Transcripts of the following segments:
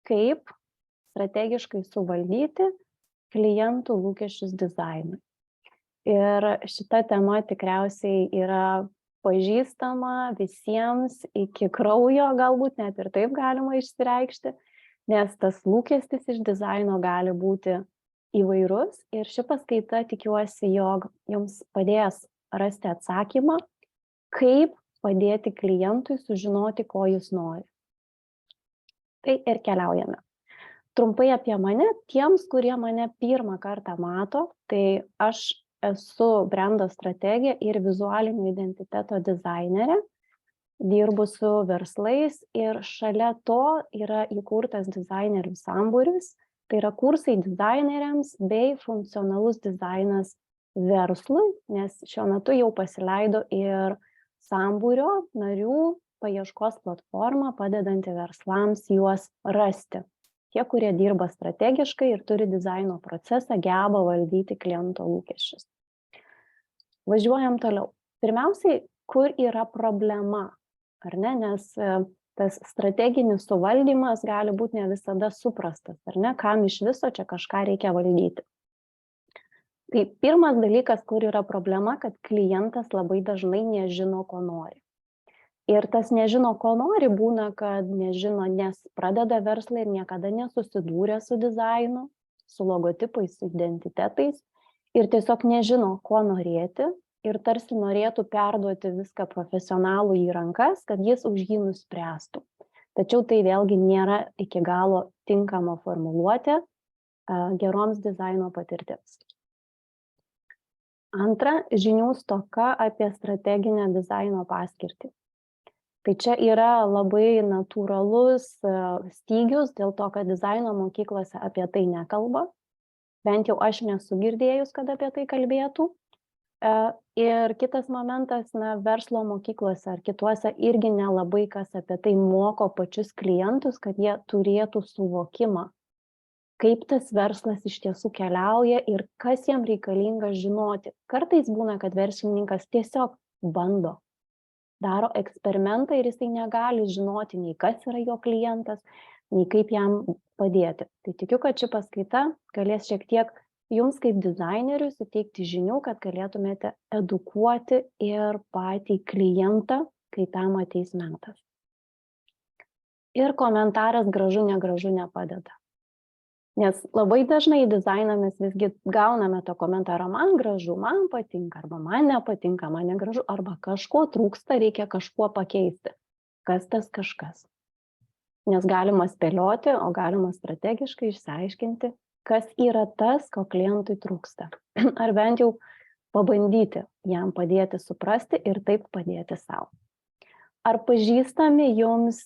kaip strategiškai suvaldyti klientų lūkesčius dizainui. Ir šita tema tikriausiai yra pažįstama visiems iki kraujo, galbūt net ir taip galima išsireikšti, nes tas lūkestis iš dizaino gali būti įvairus ir ši paskaita tikiuosi, jog jums padės rasti atsakymą, kaip padėti klientui sužinoti, ko jis nori. Tai ir keliaujame. Trumpai apie mane, tiems, kurie mane pirmą kartą mato, tai aš esu brendo strategė ir vizualinio identiteto dizainerė, dirbu su verslais ir šalia to yra įkurtas dizainerių sambūris, tai yra kursai dizaineriams bei funkcionalus dizainas verslui, nes šiuo metu jau pasileido ir sambūrio narių paieškos platforma, padedanti verslams juos rasti. Tie, kurie dirba strategiškai ir turi dizaino procesą, geba valdyti kliento lūkesčius. Važiuojam toliau. Pirmiausiai, kur yra problema, ar ne? Nes tas strateginis suvaldymas gali būti ne visada suprastas, ar ne? Kam iš viso čia kažką reikia valdyti. Tai pirmas dalykas, kur yra problema, kad klientas labai dažnai nežino, ko nori. Ir tas nežino, ko nori, būna, kad nežino, nes pradeda verslą ir niekada nesusidūrė su dizainu, su logotipais, su identitetais ir tiesiog nežino, ko norėti ir tarsi norėtų perduoti viską profesionalų į rankas, kad jis už jį nuspręstų. Tačiau tai vėlgi nėra iki galo tinkama formuluotė geroms dizaino patirtims. Antra, žinių stoka apie strateginę dizaino paskirtį. Tai čia yra labai natūralus stygius dėl to, kad dizaino mokyklose apie tai nekalba. Bent jau aš nesu girdėjus, kad apie tai kalbėtų. Ir kitas momentas, verslo mokyklose ar kituose irgi nelabai kas apie tai moko pačius klientus, kad jie turėtų suvokimą, kaip tas verslas iš tiesų keliauja ir kas jam reikalinga žinoti. Kartais būna, kad verslininkas tiesiog bando. Daro eksperimentą ir jisai negali žinoti nei kas yra jo klientas, nei kaip jam padėti. Tai tikiu, kad ši paskaita galės šiek tiek jums kaip dizaineriui suteikti žinių, kad galėtumėte edukuoti ir patį klientą, kai tam ateis metas. Ir komentaras gražu, negražu nepadeda. Nes labai dažnai dizainą mes visgi gauname to komentarą, man gražu, man patinka, arba man nepatinka, man negražu, arba kažko trūksta, reikia kažkuo pakeisti. Kas tas kažkas? Nes galima spėlioti, o galima strategiškai išsiaiškinti, kas yra tas, ko klientui trūksta. Ar bent jau pabandyti jam padėti suprasti ir taip padėti sau. Ar pažįstami jums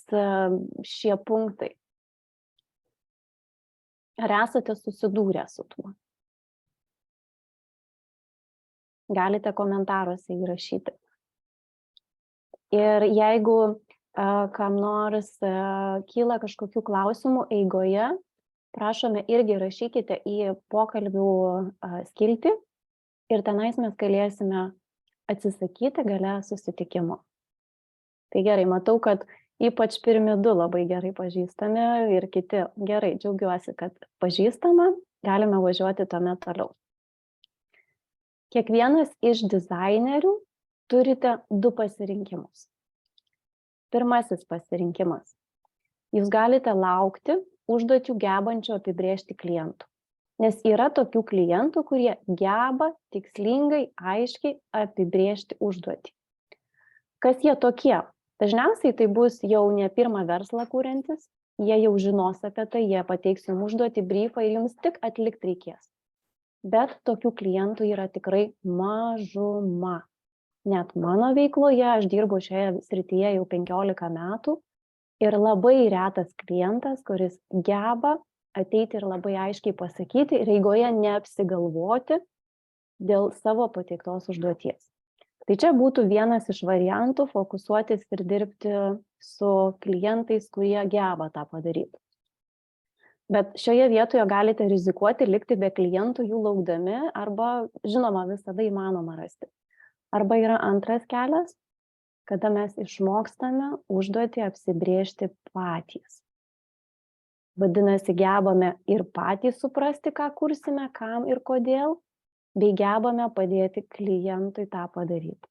šie punktai? Ar esate susidūrę su tuo? Galite komentaruose įrašyti. Ir jeigu kam nors kyla kažkokių klausimų eigoje, prašome irgi rašykite į pokalbių skiltį ir tenais mes galėsime atsisakyti gale susitikimo. Tai gerai, matau, kad ypač pirmi du labai gerai pažįstami ir kiti gerai, džiaugiuosi, kad pažįstama, galime važiuoti tuomet toliau. Kiekvienas iš dizainerių turite du pasirinkimus. Pirmasis pasirinkimas. Jūs galite laukti užduočių gebančių apibrėžti klientų. Nes yra tokių klientų, kurie geba tikslingai, aiškiai apibrėžti užduotį. Kas jie tokie? Dažniausiai tai bus jau ne pirmą verslą kuriantis, jie jau žinos apie tai, jie pateiks jums užduotį, briefą ir jums tik atlikti reikės. Bet tokių klientų yra tikrai mažuma. Net mano veikloje, aš dirbu šioje srityje jau 15 metų ir labai retas klientas, kuris geba ateiti ir labai aiškiai pasakyti ir eigoje neapsigalvoti dėl savo pateiktos užduoties. Tai čia būtų vienas iš variantų fokusuotis ir dirbti su klientais, kurie geba tą padaryti. Bet šioje vietoje galite rizikuoti likti be klientų jų laukdami arba, žinoma, visada įmanoma rasti. Arba yra antras kelias, kada mes išmokstame užduotį apsibrėžti patys. Vadinasi, gebame ir patys suprasti, ką kursime, kam ir kodėl, bei gebame padėti klientui tą padaryti.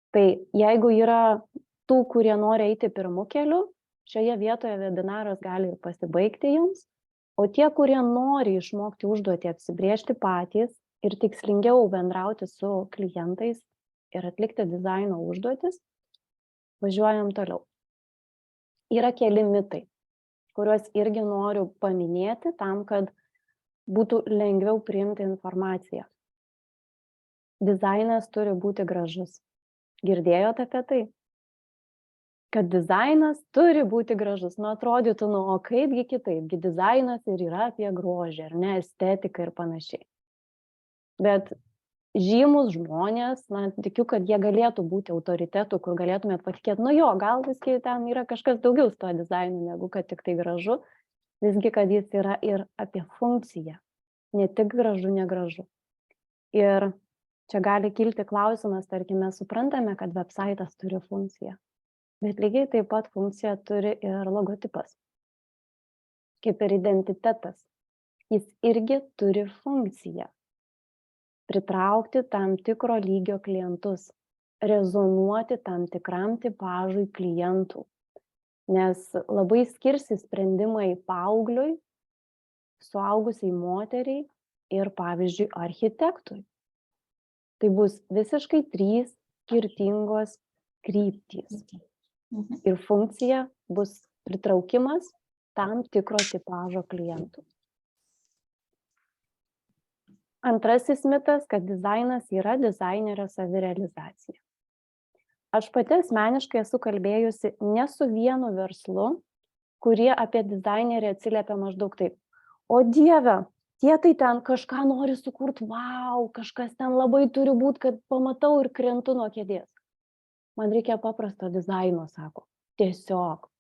Tai jeigu yra tų, kurie nori eiti pirmu keliu, šioje vietoje webinaras gali ir pasibaigti jums, o tie, kurie nori išmokti užduotį apsibriežti patys ir tikslingiau bendrauti su klientais ir atlikti dizaino užduotis, važiuojam toliau. Yra keli mitai, kuriuos irgi noriu paminėti tam, kad būtų lengviau priimti informaciją. Dizainas turi būti gražus. Girdėjote apie tai? Kad dizainas turi būti gražus. Nu, atrodytų, o kaipgi kitaipgi dizainas ir yra apie grožį, ar ne, estetiką ir panašiai. Bet žymus žmonės, tikiu, kad jie galėtų būti autoritetų, kur galėtumėt patikėti, gal visgi ten yra kažkas daugiau su tuo dizainu, negu kad tik tai gražu, visgi, kad jis yra ir apie funkciją, ne tik gražu, negražu. Ir čia gali kilti klausimas, tarkime, suprantame, kad websaitas turi funkciją, bet lygiai taip pat funkciją turi ir logotipas, kaip ir identitetas. Jis irgi turi funkciją. Pritraukti tam tikro lygio klientus, rezonuoti tam tikram tipažui klientų. Nes labai skirsis sprendimai paaugliui, suaugusiai moteriai ir, pavyzdžiui, architektui. Tai bus visiškai 3 skirtingos kryptys. Ir funkcija bus pritraukimas tam tikro tipažo klientų. Antrasis mitas, kad dizainas yra dizainerio savirealizacija. Aš pati asmeniškai esu kalbėjusi ne su vienu verslu, kurie apie dizainerį atsiliepia maždaug taip. O Dieve, tie tai ten kažką nori sukurti, kažkas ten labai turi būti, kad pamatau ir krentu nuo kėdės. Man reikia paprasto dizaino, sako. Tiesiog.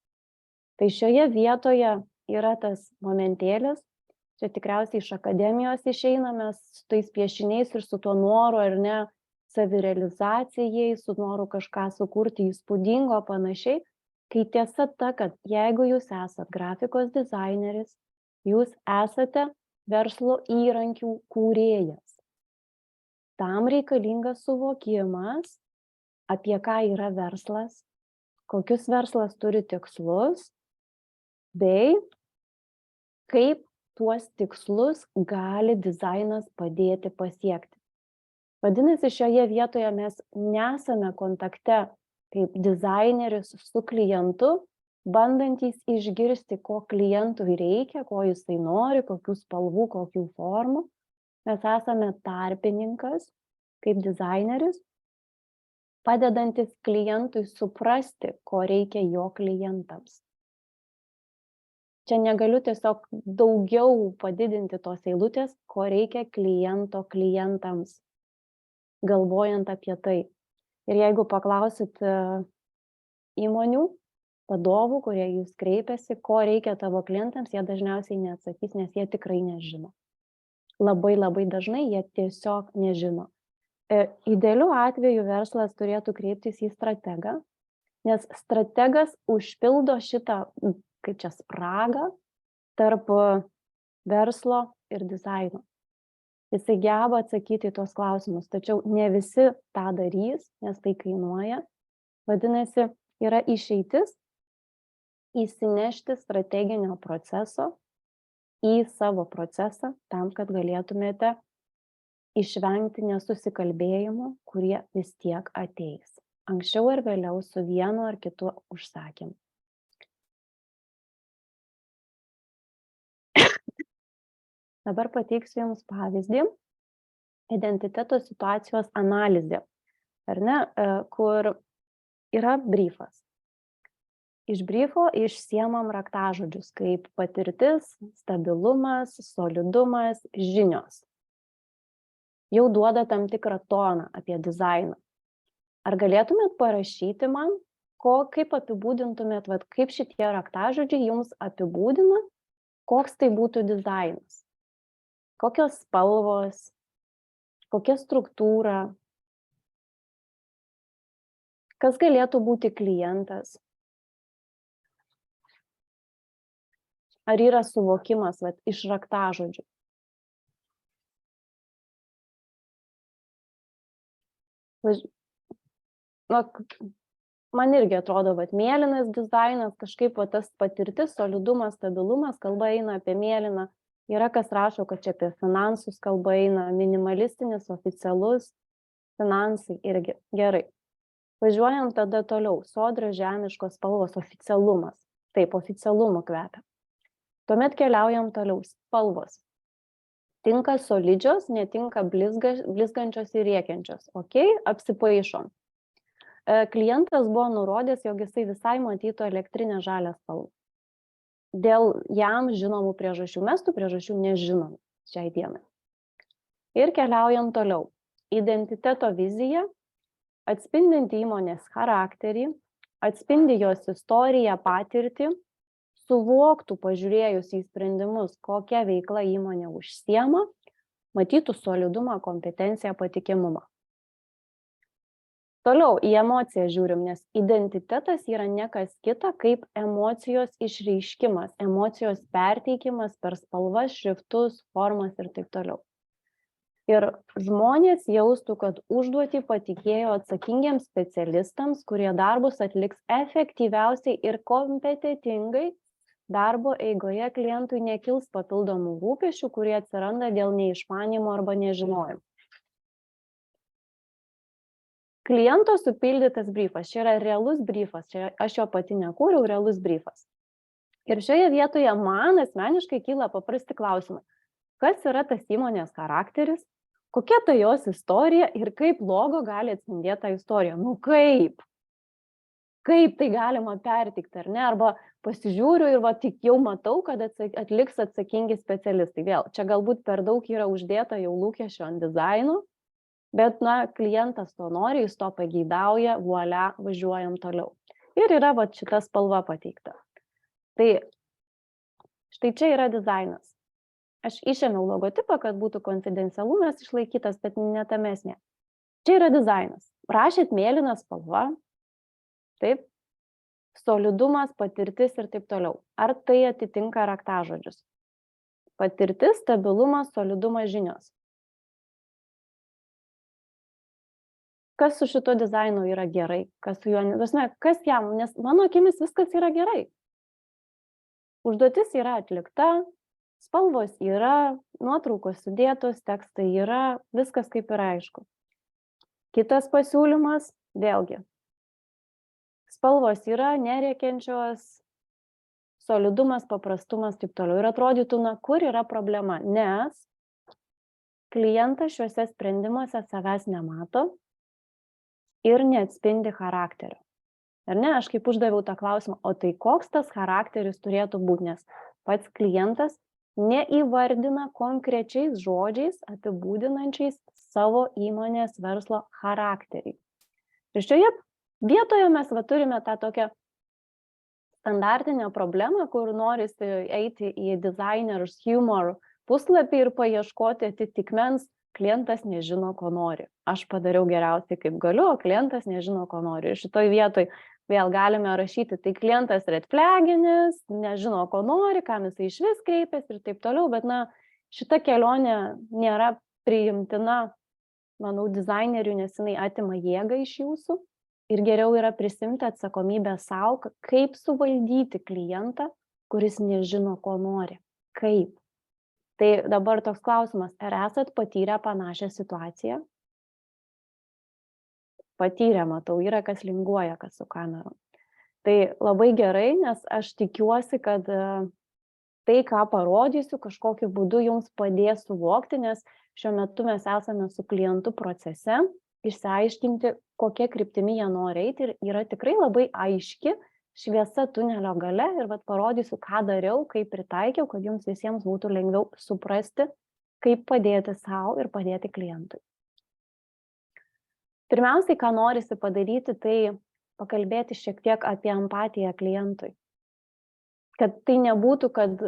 Tai šioje vietoje yra tas momentėlis, čia tikriausiai iš akademijos išeiname su tais piešiniais ir su tuo noru, ar ne, savirealizacijai, su noru kažką sukurti įspūdingo panašiai, kai tiesa ta, kad jeigu jūs esat grafikos dizaineris, jūs esate verslo įrankių kūrėjas. Tam reikalingas suvokimas, apie ką yra verslas, kokius verslas turi tikslus, bei kaip tuos tikslus gali dizainas padėti pasiekti. Vadinasi, šioje vietoje mes nesame kontakte kaip dizaineris su klientu, bandantys išgirsti, ko klientui reikia, ko jisai nori, kokių spalvų, kokių formų. Mes esame tarpininkas kaip dizaineris, padedantis klientui suprasti, ko reikia jo klientams. Čia negaliu tiesiog daugiau padidinti tos eilutės, ko reikia kliento klientams, galvojant apie tai. Ir jeigu paklausit įmonių, vadovų, kurie jūs kreipiasi, ko reikia tavo klientams, jie dažniausiai neatsakys, nes jie tikrai nežino. Labai dažnai jie tiesiog nežino. Idealiu atveju verslas turėtų kreiptis į strategą, nes strategas užpildo šitą spragą tarp verslo ir dizaino. Jisai geba atsakyti į tuos klausimus, tačiau ne visi tą darys, nes tai kainuoja. Vadinasi, yra išeitis įsinešti strateginio proceso į savo procesą, tam, kad galėtumėte išvengti nesusikalbėjimų, kurie vis tiek ateis. Anksčiau ar vėliau su vienu ar kitu užsakymu. Dabar pateiksiu Jums pavyzdį, identiteto situacijos analizė, ar ne, kur yra briefas. Iš briefo išsiemam raktažodžius kaip patirtis, stabilumas, solidumas, žinios. Jau duoda tam tikrą toną apie dizainą. Ar galėtumėt parašyti man, kaip apibūdintumėt, kaip šitie raktažodžiai Jums apibūdina, koks tai būtų dizainas? Kokios spalvos, kokia struktūra, kas galėtų būti klientas. Ar yra suvokimas iš raktažodžių? Man irgi atrodo, mėlynas dizainas, kažkaip tas patirtis, solidumas, stabilumas, kalba eina apie mėlyną. Yra kas rašo, kad čia apie finansus kalba eina, minimalistinis, oficialus, finansai irgi. Gerai. Važiuojam tada toliau. Sodra, žemiškos spalvos, oficialumas. Taip, oficialumu kvepia. Tuomet keliaujam toliau. Spalvos. Tinka solidžios, netinka blizgančios ir rėkiančios. Ok, apsipaišom. Klientas buvo nurodęs, jog jisai visai matytų elektrinę žalią spalvą. Dėl jam žinomų priežasčių. Mes tų priežasčių nežinom šiai dienai. Ir keliaujam toliau. Identiteto vizija, atspindinti įmonės charakterį, atspindi jos istoriją, patirtį, suvoktų pažiūrėjus į sprendimus, kokią veiklą įmonė užsiema, matytų solidumą, kompetenciją, patikimumą. Toliau į emociją žiūrim, nes identitetas yra ne kas kita, kaip emocijos išreiškimas, emocijos perteikimas per spalvas, šriftus, formas ir taip toliau. Ir žmonės jaustų, kad užduotį patikėjo atsakingiems specialistams, kurie darbus atliks efektyviausiai ir kompetentingai, darbo eigoje klientui nekils papildomų rūpesčių, kurie atsiranda dėl neišmanimo arba nežinojimo. Kliento supildytas briefas, čia yra realus briefas, čia aš jo pati nekūriau, realus briefas. Ir šioje vietoje man asmeniškai kyla paprasti klausimai. Kas yra tas įmonės charakteris, kokia ta jos istorija ir kaip logo gali atspindėti tą istoriją? Nu kaip? Kaip tai galima pertikti, ar ne? Arba pasižiūriu ir tik jau matau, kad atliks atsakingi specialistai. Vėl, čia galbūt per daug yra uždėta jau lūkesčio ant dizaino, bet, klientas to nori, jis to pageidauja, vuolia, važiuojam toliau. Ir yra šita spalva pateikta. Tai štai čia yra dizainas. Aš išėmiau logotipą, kad būtų konfidencialumas išlaikytas, bet ne tame esmė. Čia yra dizainas. Rašėt mėlyną spalvą, taip, solidumas, patirtis ir taip toliau. Ar tai atitinka raktažodžius? Patirtis, stabilumas, solidumas, žinios. Kas su šito dizainu yra gerai, kas su juo, kas jam, nes mano akimis viskas yra gerai. Užduotis yra atlikta, spalvos yra, nuotraukos sudėtos, tekstai yra, viskas kaip ir aišku. Kitas pasiūlymas, vėlgi, spalvos yra nerėkiančios, solidumas, paprastumas, taip toliau. Ir atrodytų, kur yra problema, nes klientas šiuose sprendimuose savęs nemato ir neatspindi charakterio. Ar ne, aš kaip uždaviau tą klausimą, o tai koks tas charakteris turėtų būti, nes pats klientas neįvardina konkrečiais žodžiais apibūdinančiais savo įmonės verslo charakterį. Ir šioje vietoje mes turime tą tokią standartinę problemą, kur norisi eiti į Designers Humor puslapį ir paieškoti atitikmens, klientas nežino, ko nori. Aš padariau geriausiai, kaip galiu, o klientas nežino, ko nori. Ir šitoj vietoj vėl galime rašyti, tai klientas red flaginis, nežino, ko nori, kam jisai išvis kreipiasi ir taip toliau, bet šita kelionė nėra priimtina, manau, dizaineriui, nes jinai atima jėgą iš jūsų ir geriau yra prisimti atsakomybę savo, kaip suvaldyti klientą, kuris nežino, ko nori. Kaip? Tai dabar toks klausimas, ar esat patyrę panašią situaciją? Patyrę, matau, yra kas linguoja, kas su kamerom. Tai labai gerai, nes aš tikiuosi, kad tai, ką parodysiu, kažkokiu būdu jums padės suvokti, nes šiuo metu mes esame su klientu procese, išsiaiškinti, kokie kryptimi jie nori eiti ir yra tikrai labai aiški šviesa tunelio gale ir parodysiu, ką dariau, kaip pritaikiau, kad jums visiems būtų lengviau suprasti, kaip padėti savo ir padėti klientui. Pirmiausiai, ką norisi padaryti, tai pakalbėti šiek tiek apie empatiją klientui. Kad tai nebūtų, kad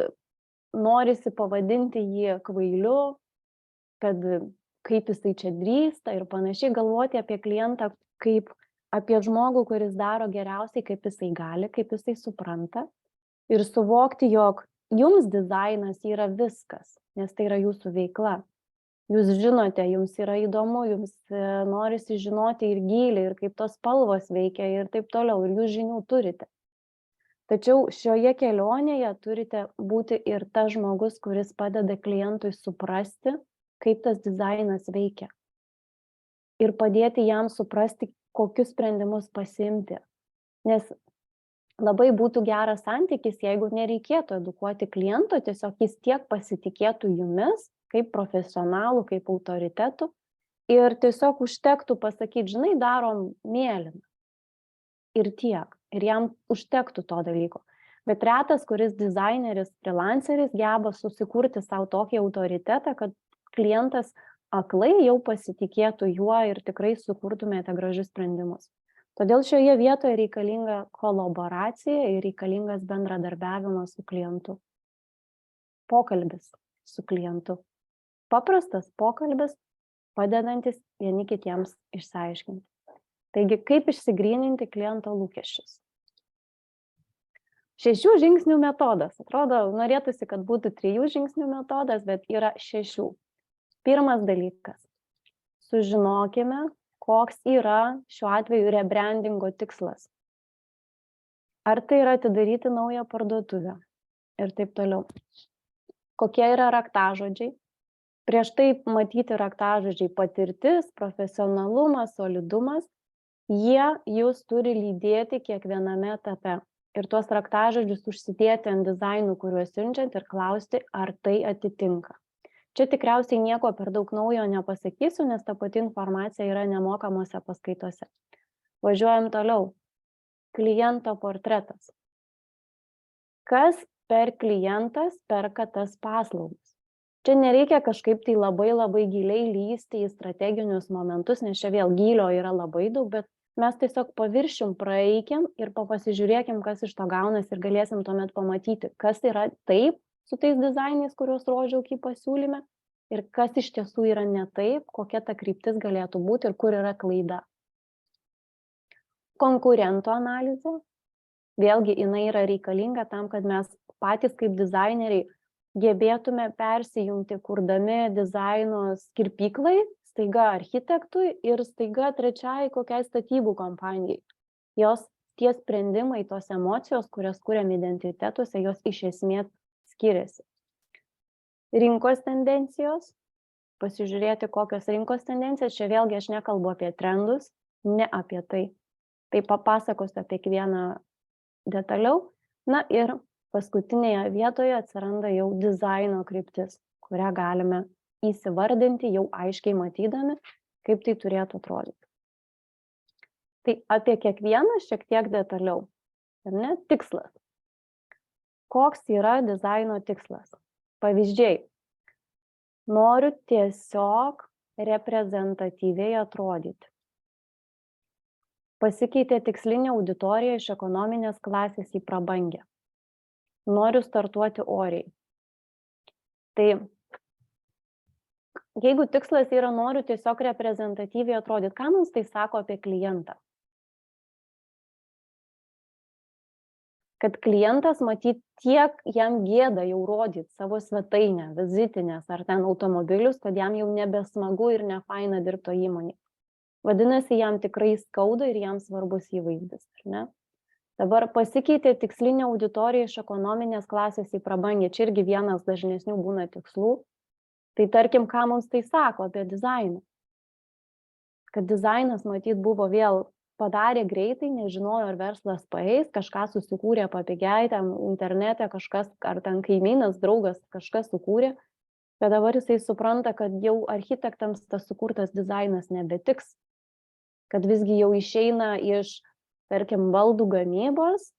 norisi pavadinti jį kvailiu, kad kaip jisai čia drįsta ir panašiai, galvoti apie klientą kaip apie žmogų, kuris daro geriausiai, kaip jisai gali, kaip jisai supranta ir suvokti, jog jums dizainas yra viskas, nes tai yra jūsų veikla. Jūs žinote, jums yra įdomu, jums norisi žinoti ir gylį, ir kaip tos spalvos veikia, ir taip toliau, ir jūs žinių turite. Tačiau šioje kelionėje turite būti ir tas žmogus, kuris padeda klientui suprasti, kaip tas dizainas veikia. Ir padėti jam suprasti, kokius sprendimus pasiimti. Nes labai būtų geras santykis, jeigu nereikėtų edukuoti kliento, tiesiog jis tiek pasitikėtų jumis, kaip profesionalų, kaip autoritetų, ir tiesiog užtektų pasakyti, žinai, darom mėlyną. Ir tiek. Ir jam užtektų to dalyko. Bet retas, kuris dizaineris, freelanceris geba susikurti savo tokį autoritetą, kad klientas aklai jau pasitikėtų juo ir tikrai sukurtumėte gražius sprendimus. Todėl šioje vietoje reikalinga kolaboracija ir reikalingas bendradarbiavimas su klientu. Pokalbis su klientu. Paprastas pokalbis, padedantis vieni kitiems išsiaiškinti. Taigi, kaip išsigryninti kliento lūkesčius? 6 žingsnių metodas. Atrodo, norėtųsi, kad būtų 3 žingsnių metodas, bet yra 6. Pirmas dalykas. Sužinokime, koks yra šiuo atveju rebrandingo tikslas. Ar tai yra atidaryti naują parduotuvę ir taip toliau. Kokie yra raktažodžiai? Prieš tai matyti raktažodžiai patirtis, profesionalumas, solidumas. Jie jūs turi lydėti kiekviename etape. Ir tuos raktažodžius užsidėti ant dizainų, kuriuos siunčiant ir klausti, ar tai atitinka. Čia tikriausiai nieko per daug naujo nepasakysiu, nes ta pati informacija yra nemokamose paskaitose. Važiuojam toliau. Kliento portretas. Kas per klientas perka tas paslaugas? Čia nereikia kažkaip tai labai giliai lįsti į strateginius momentus, nes čia vėl gylio yra labai daug, bet mes tiesiog paviršium praeikim ir pasižiūrėkim, kas iš to gaunas ir galėsim tuomet pamatyti, kas yra taip su tais dizainais, kuriuos rodžiau kaip pasiūlyme, ir kas iš tiesų yra ne taip, kokia ta kryptis galėtų būti ir kur yra klaida. Konkurento analizė. Vėlgi, jinai yra reikalinga tam, kad mes patys kaip dizaineriai gebėtume persijungti, kurdami dizainus kirpyklai, staiga architektui ir staiga trečiai kokiai statybų kompanijai. Tie sprendimai, tos emocijos, kurias kuriam identitetuose, jos iš esmės skiriasi. Rinkos tendencijos. Pasižiūrėti, kokios rinkos tendencijos. Čia vėlgi aš nekalbu apie trendus, ne apie tai. Tai papasakosiu apie kiekvieną detaliau. Na ir paskutinėje vietoje atsiranda jau dizaino kryptis, kurią galime įsivardinti jau aiškiai matydami, kaip tai turėtų atrodyti. Tai apie kiekvieną šiek tiek detaliau. Ar ne? Tikslas. Koks yra dizaino tikslas? Pavyzdžiai. Noriu tiesiog reprezentatyviai atrodyti. Pasikeitė tikslinė auditorija iš ekonominės klasės į prabangią. Noriu startuoti oriai. Tai jeigu tikslas yra noriu tiesiog reprezentatyviai atrodyti, ką mums tai sako apie klientą? Kad klientas matyt tiek jam gėda jau rodyti savo svetainę, vizitinės ar ten automobilius, kad jam jau nebesmagu ir nefaina dirbto įmonėje. Vadinasi, jam tikrai skauda ir jam svarbus įvaizdis, ar ne? Dabar pasikeitė tikslinė auditorija iš ekonominės klasės į prabangę. Čia irgi vienas dažnesnių būna tikslų. Tai tarkim, ką mums tai sako apie dizainą? Kad dizainas matyt buvo vėl padarė greitai, nežinojo, ar verslas paeis, kažką susikūrė papigiai, ten internete kažkas, ar ten kaimynas, draugas kažkas sukūrė, bet dabar jisai supranta, kad jau architektams tas sukurtas dizainas nebetiks, kad visgi jau išeina iš, tarkim, baldų gamybos,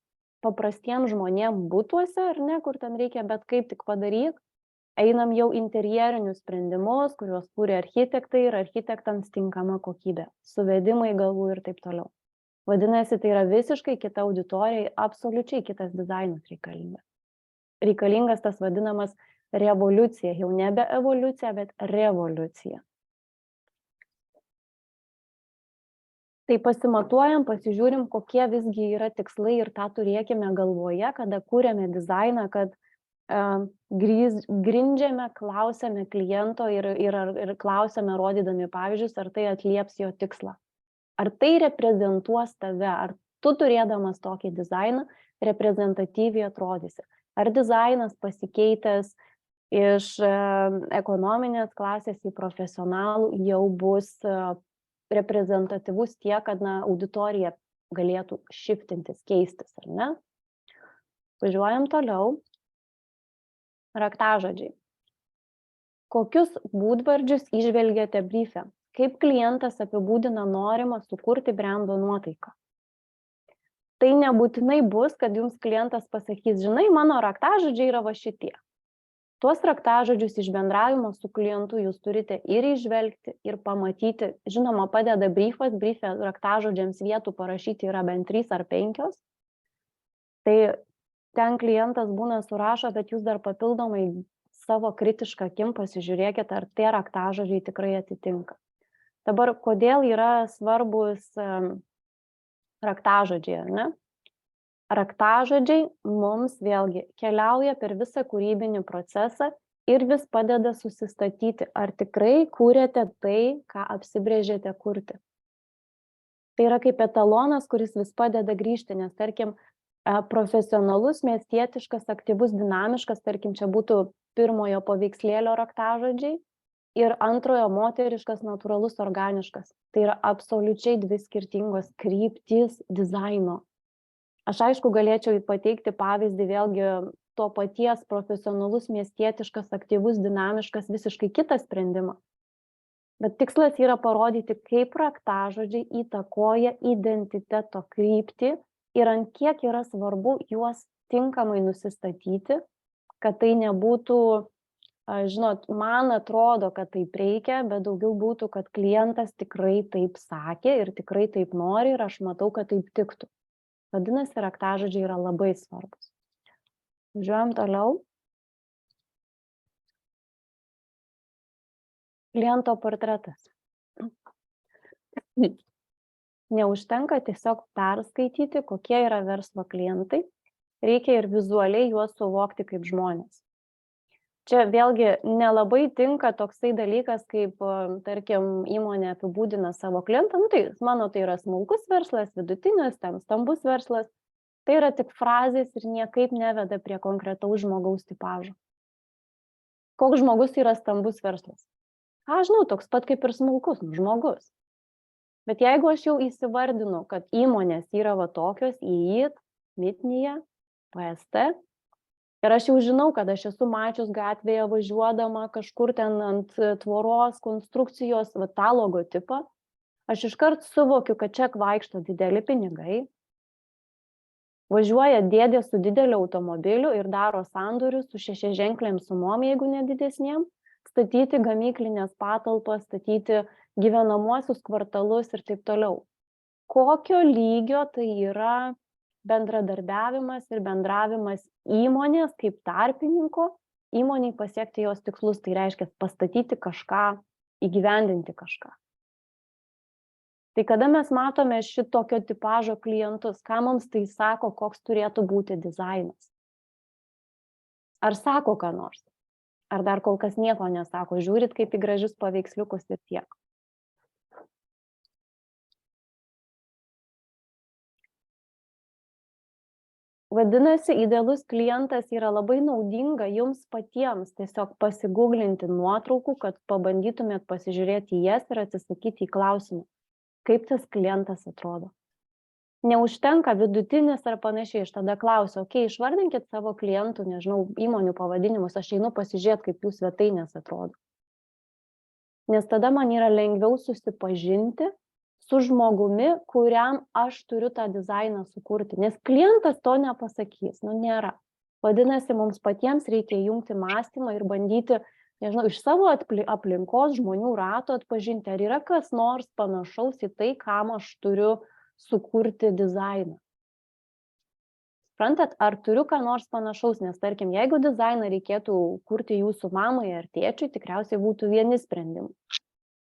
paprastiem žmonėm butuose, ar ne, kur ten reikia bet kaip tik padaryti, einam jau interjerinius sprendimus, kuriuos kūrė architektai ir architektams tinkama kokybė, suvedimai galvų ir taip toliau. Vadinasi, tai yra visiškai kita auditorija, absoliučiai kitas dizainas reikalingas. Reikalingas tas vadinamas revoliucija, jau nebe evoliucija, bet revoliucija. Tai pasimatuojam, pasižiūrim, kokie visgi yra tikslai ir tą turėkime galvoje, kada kūrėme dizainą, kad grindžiame, klausiame kliento ir klausiame, rodydami pavyzdžius, ar tai atlieps jo tikslą. Ar tai reprezentuos tave, ar tu turėdamas tokį dizainą reprezentatyviai atrodysi. Ar dizainas pasikeitęs iš ekonominės klasės į profesionalų jau bus reprezentatyvus tiek, kad auditorija galėtų šiftintis, keistis, ar ne? Važiuojam toliau. Raktažodžiai. Kokius būdvardžius įžvelgiate briefe? Kaip klientas apibūdina norimą sukurti brendo nuotaiką? Tai nebūtinai bus, kad jums klientas pasakys, žinai, mano raktažodžiai yra va šitie. Tuos raktažodžius iš bendravimo su klientu jūs turite ir įžvelgti, ir pamatyti. Žinoma, padeda briefas, briefe raktažodžiams vietų parašyti yra bent 3 ar 5. Tai ten klientas būna surašo, bet jūs dar papildomai savo kritišką akim pasižiūrėkite, ar tie raktažodžiai tikrai atitinka. Dabar, kodėl yra svarbus raktažodžiai, ar ne? Raktažodžiai mums vėlgi keliauja per visą kūrybinį procesą ir vis padeda susistatyti, ar tikrai kūrėte tai, ką apsibrėžėte kurti. Tai yra kaip etalonas, kuris vis padeda grįžti, nes tarkim, profesionalus, miestietiškas, aktyvus, dinamiškas, tarkim, čia būtų pirmojo paveikslėlio raktažodžiai ir antrojo moteriškas, natūralus, organiškas. Tai yra absoliučiai 2 skirtingos kryptys dizaino. Aš aišku galėčiau pateikti pavyzdį vėlgi to paties profesionalus, miestietiškas, aktyvus, dinamiškas, visiškai kitas sprendimas. Bet tikslas yra parodyti, kaip raktažodžiai įtakoja identiteto kryptį ir ant kiek yra svarbu juos tinkamai nusistatyti, kad tai nebūtų, žinot, man atrodo, kad taip reikia, bet daugiau būtų, kad klientas tikrai taip sakė ir tikrai taip nori ir aš matau, kad taip tiktų. Vadinasi, raktažodžiai yra labai svarbus. Važiuojam toliau. Kliento portretas. Neužtenka tiesiog perskaityti, kokie yra verslo klientai, reikia ir vizualiai juos suvokti kaip žmonės. Čia vėlgi nelabai tinka toksai dalykas, kaip, tarkim, įmonė apibūdina savo klientą, tai mano tai yra smulkus verslas, vidutinis, stambus verslas, tai yra tik frazės ir niekaip neveda prie konkretaus žmogaus tipažo. Koks žmogus yra stambus verslas? Aš žinau, toks pat kaip ir smulkus žmogus. Bet jeigu aš jau įsivardinu, kad įmonės yra va tokios, įit, mitnyje, PST, ir aš jau žinau, kad aš esu mačius gatvėje važiuodama kažkur ten ant tvoros konstrukcijos va, tą logotipą, aš iškart suvokiu, kad čia vaikšto dideli pinigai, važiuoja dėdė su dideliu automobiliu ir daro sandorius su 6-ženklėm sumom, jeigu nedidesnėm, statyti gamyklinės patalpas, statyti gyvenamuosius kvartalus ir taip toliau. Kokio lygio tai yra bendradarbiavimas ir bendravimas įmonės kaip tarpininko, įmoniai pasiekti jos tikslus, tai reiškia pastatyti kažką, įgyvendinti kažką. Tai kada mes matome šitokio tipažo klientus, ką mums tai sako, koks turėtų būti dizainas? Ar sako ką nors? Ar dar kol kas nieko nesako? Žiūrit kaip į gražius paveiksliukus ir tiek. Vadinasi, idealus klientas yra labai naudinga jums patiems tiesiog pasiguglinti nuotraukų, kad pabandytumėt pasižiūrėti į jas ir atsisakyti į klausimą, kaip tas klientas atrodo. Neužtenka vidutinis ar panašiai, aš tada klausiu, išvardinkit savo klientų, nežinau, įmonių pavadinimus, aš einu pasižiūrėti, kaip jų svetainės atrodo. Nes tada man yra lengviau susipažinti su žmogumi, kuriam aš turiu tą dizainą sukurti, nes klientas to nepasakys, nėra. Vadinasi, mums patiems reikia jungti mąstymą ir bandyti, nežinau, iš savo aplinkos žmonių rato atpažinti, ar yra kas nors panašaus į tai, kam aš turiu sukurti dizainą. Suprantat, ar turiu ką nors panašaus, nes tarkim, jeigu dizainą reikėtų kurti jūsų mamai ar tėčiui, tikriausiai būtų vieni sprendimai.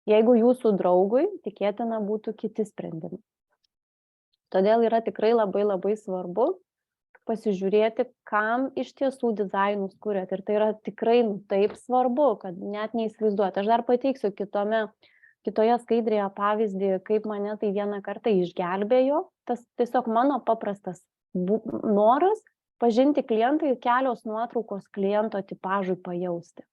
Jeigu jūsų draugui, tikėtina būtų kiti sprendimai. Todėl yra tikrai labai labai svarbu pasižiūrėti, kam iš tiesų dizainus kuriat. Ir tai yra tikrai taip svarbu, kad net neįsivaizduoti. Aš dar pateiksiu kitoje skaidrėje pavyzdį, kaip mane tai vieną kartą išgelbėjo. Tas tiesiog mano paprastas noras pažinti klientą ir kelios nuotraukos kliento tipažui pajausti.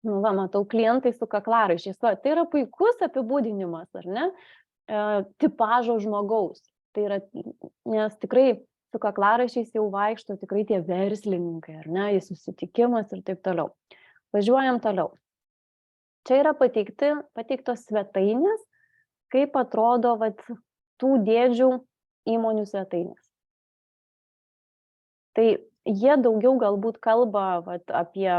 Nu, va, matau, klientai su kaklaraiščiais. Va, tai yra puikus apibūdinimas, ar ne? Tipažo žmogaus. Tai yra, nes tikrai su kaklaraiščiais jau vaikšto tikrai tie verslininkai, ar ne, į susitikimus ir taip toliau. Važiuojam toliau. Čia yra pateiktos svetainės, kaip atrodo vat, tų dėdžių įmonių svetainės. Tai jie daugiau galbūt kalba vat, apie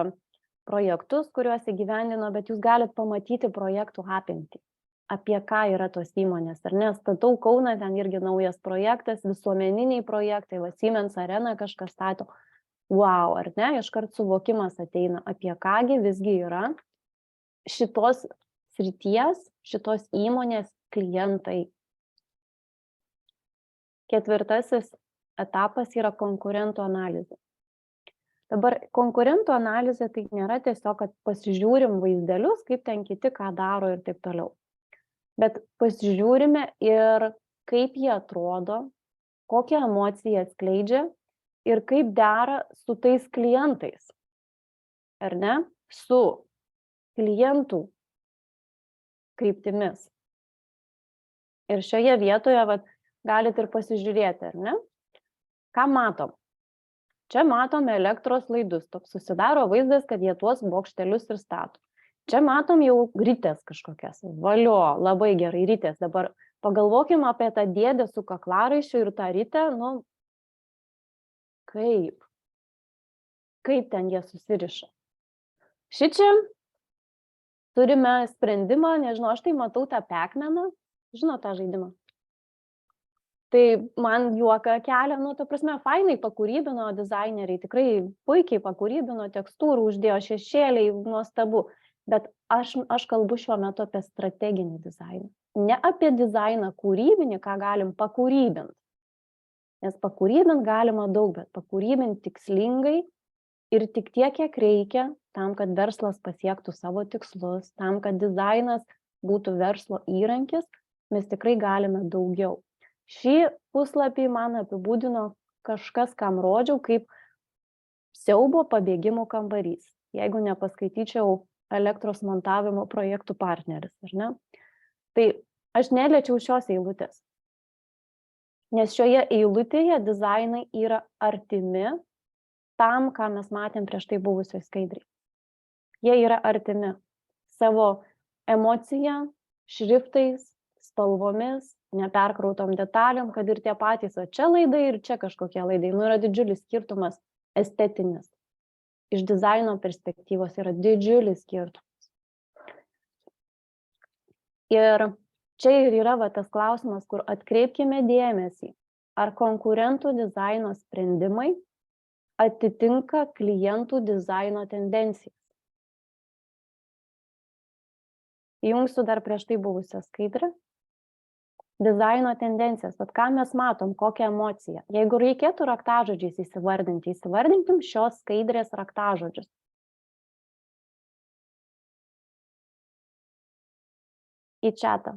projektus, kuriuos įgyvendino, bet jūs galite pamatyti projektų apimtį, apie ką yra tos įmonės. Ar ne, statau Kauną, ten irgi naujas projektas, visuomeniniai projektai, va, Siemens Arena kažkas stato. Wow, ar ne, iškart suvokimas ateina, apie kągi visgi yra šitos srities, šitos įmonės klientai. Ketvirtasis etapas yra konkurentų analizė. Dabar konkurentų analizė tai nėra tiesiog, kad pasižiūrim vaizdelius, kaip ten kiti ką daro ir taip toliau. Bet pasižiūrime ir kaip jie atrodo, kokią emociją atskleidžia ir kaip dera su tais klientais. Ar ne? Su klientų kryptimis. Ir šioje vietoje galit ir pasižiūrėti, ar ne? Ką matom? Čia matome elektros laidus, toks susidaro vaizdas, kad jie tuos bokštelius ir stato. Čia matom jau ritės kažkokias. Valio, labai gerai ritės. Dabar pagalvokim apie tą dėdę su kaklaraiščiu ir tą ritę, nu, kaip ten jie susiriša. Šičia turime sprendimą, nežinau, aš tai matau tą Pac-Maną, žinot tą žaidimą. Tai man juoką kelia, nu, ta prasme, fainai pakūrybino dizaineriai, tikrai puikiai pakūrybino tekstūrų, uždėjo šešėliai, nuostabu. Bet aš kalbu šiuo metu apie strateginį dizainą. Ne apie dizainą kūrybinį, ką galim pakūrybinti. Nes pakūrybinti galima daug, bet pakūrybinti tikslingai ir tik tiek, kiek reikia, tam, kad verslas pasiektų savo tikslus, tam, kad dizainas būtų verslo įrankis, mes tikrai galime daugiau. Šį puslapį man apibūdino kažkas, kam rodžiau, kaip siaubo pabėgimo kambarys. Jeigu nepaskaityčiau elektros montavimo projektų partneris, ar ne? Tai aš neliečiau šios eilutės. Nes šioje eilutėje dizainai yra artimi tam, ką mes matėm prieš tai buvusioj skaidriai. Jie yra artimi savo emociją, šriftais, spalvomis, neperkrautom detalėm, kad ir tie patys, o čia laidai ir čia kažkokie laidai. Nu, yra didžiulis skirtumas estetinis. Iš dizaino perspektyvos yra didžiulis skirtumas. Ir čia ir yra tas klausimas, kur atkreipkime dėmesį, ar konkurentų dizaino sprendimai atitinka klientų dizaino tendencijas. Įjungsiu dar prieš tai buvusią skaidrę. Dizaino tendencijas, bet ką mes matom, kokią emociją. Jeigu reikėtų raktažodžiais įsivardinkim šios skaidrės raktažodžius. Į čatą.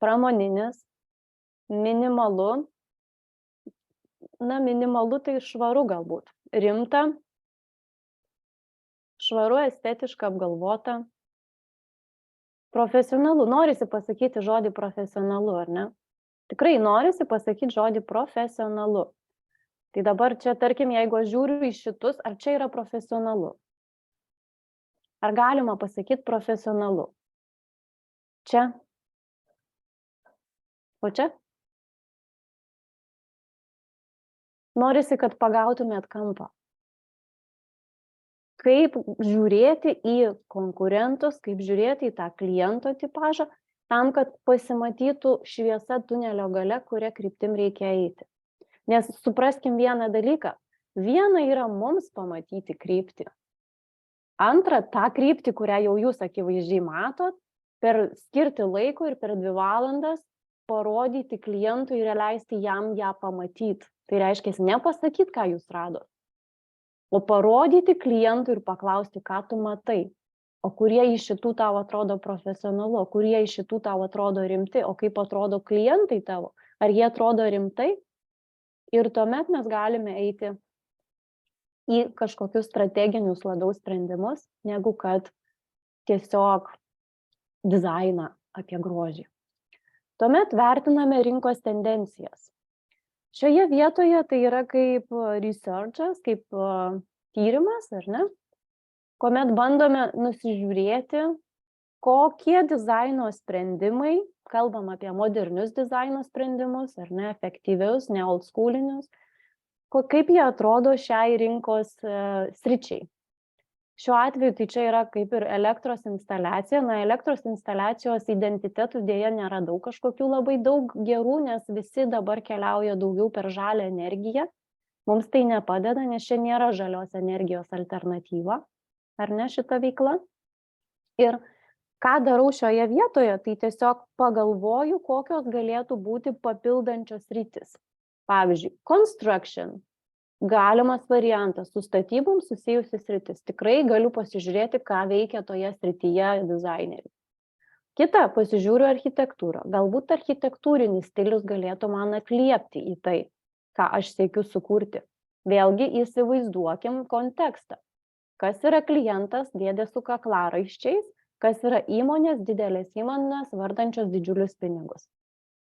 Pramoninis, minimalu, minimalu tai švaru galbūt. Rimta, švaru, estetiška, apgalvota. Profesionalu. Norisi pasakyti žodį profesionalu, ar ne? Tikrai norisi pasakyti žodį profesionalu. Tai dabar čia, tarkim, jeigu aš žiūriu į šitus, ar čia yra profesionalu? Ar galima pasakyti profesionalu? Čia? O čia? Norisi, kad pagautumėt kampą. Kaip žiūrėti į konkurentus, kaip žiūrėti į tą kliento tipažą, tam, kad pasimatytų šviesa tunelio gale, kuria kryptim reikia eiti. Nes supraskim vieną dalyką. Viena yra mums pamatyti kryptį. Antra, tą kryptį, kurią jau jūs akivaizdžiai matot, skirti laiko ir per 2 valandas parodyti klientui ir leisti jam ją pamatyti. Tai reiškia, nepasakyti, ką jūs radot, o parodyti klientui ir paklausti, ką tu matai, o kurie iš šitų tau atrodo profesionalu, kurie iš šitų tau atrodo rimti, o kaip atrodo klientai tavo, ar jie atrodo rimtai. Ir tuomet mes galime eiti į kažkokius strateginius labiau sprendimus, negu kad tiesiog dizainą apie grožį. Tuomet vertiname rinkos tendencijas. Šioje vietoje tai yra kaip researchas, kaip tyrimas, ar ne? Kuomet bandome nusižiūrėti, kokie dizaino sprendimai, kalbam apie modernius dizaino sprendimus, ar ne, efektyvius, ne oldschoolinius, kaip jie atrodo šiai rinkos sričiai. Šiuo atveju tai čia yra kaip ir elektros instaliacija. Na, elektros instaliacijos identitetų dėja neradau kažkokių labai daug gerų, nes visi dabar keliauja daugiau per žalią energiją. Mums tai nepadeda, nes čia nėra žalios energijos alternatyva, ar ne, šita veikla. Ir ką darau šioje vietoje, tai tiesiog pagalvoju, kokios galėtų būti papildančios sritys. Pavyzdžiui, construction. Galimas variantas, su statybom susijusi sritis. Tikrai galiu pasižiūrėti, ką veikia toje srityje dizaineriai. Kita, pasižiūriu architektūrą. Galbūt architektūrinis stilius galėtų man atliepti į tai, ką aš siekiu sukurti. Vėlgi įsivaizduokim kontekstą. Kas yra klientas, dėdė su kaklaraiščiais, kas yra įmonės, didelės įmonės, vardančios didžiulius pinigus.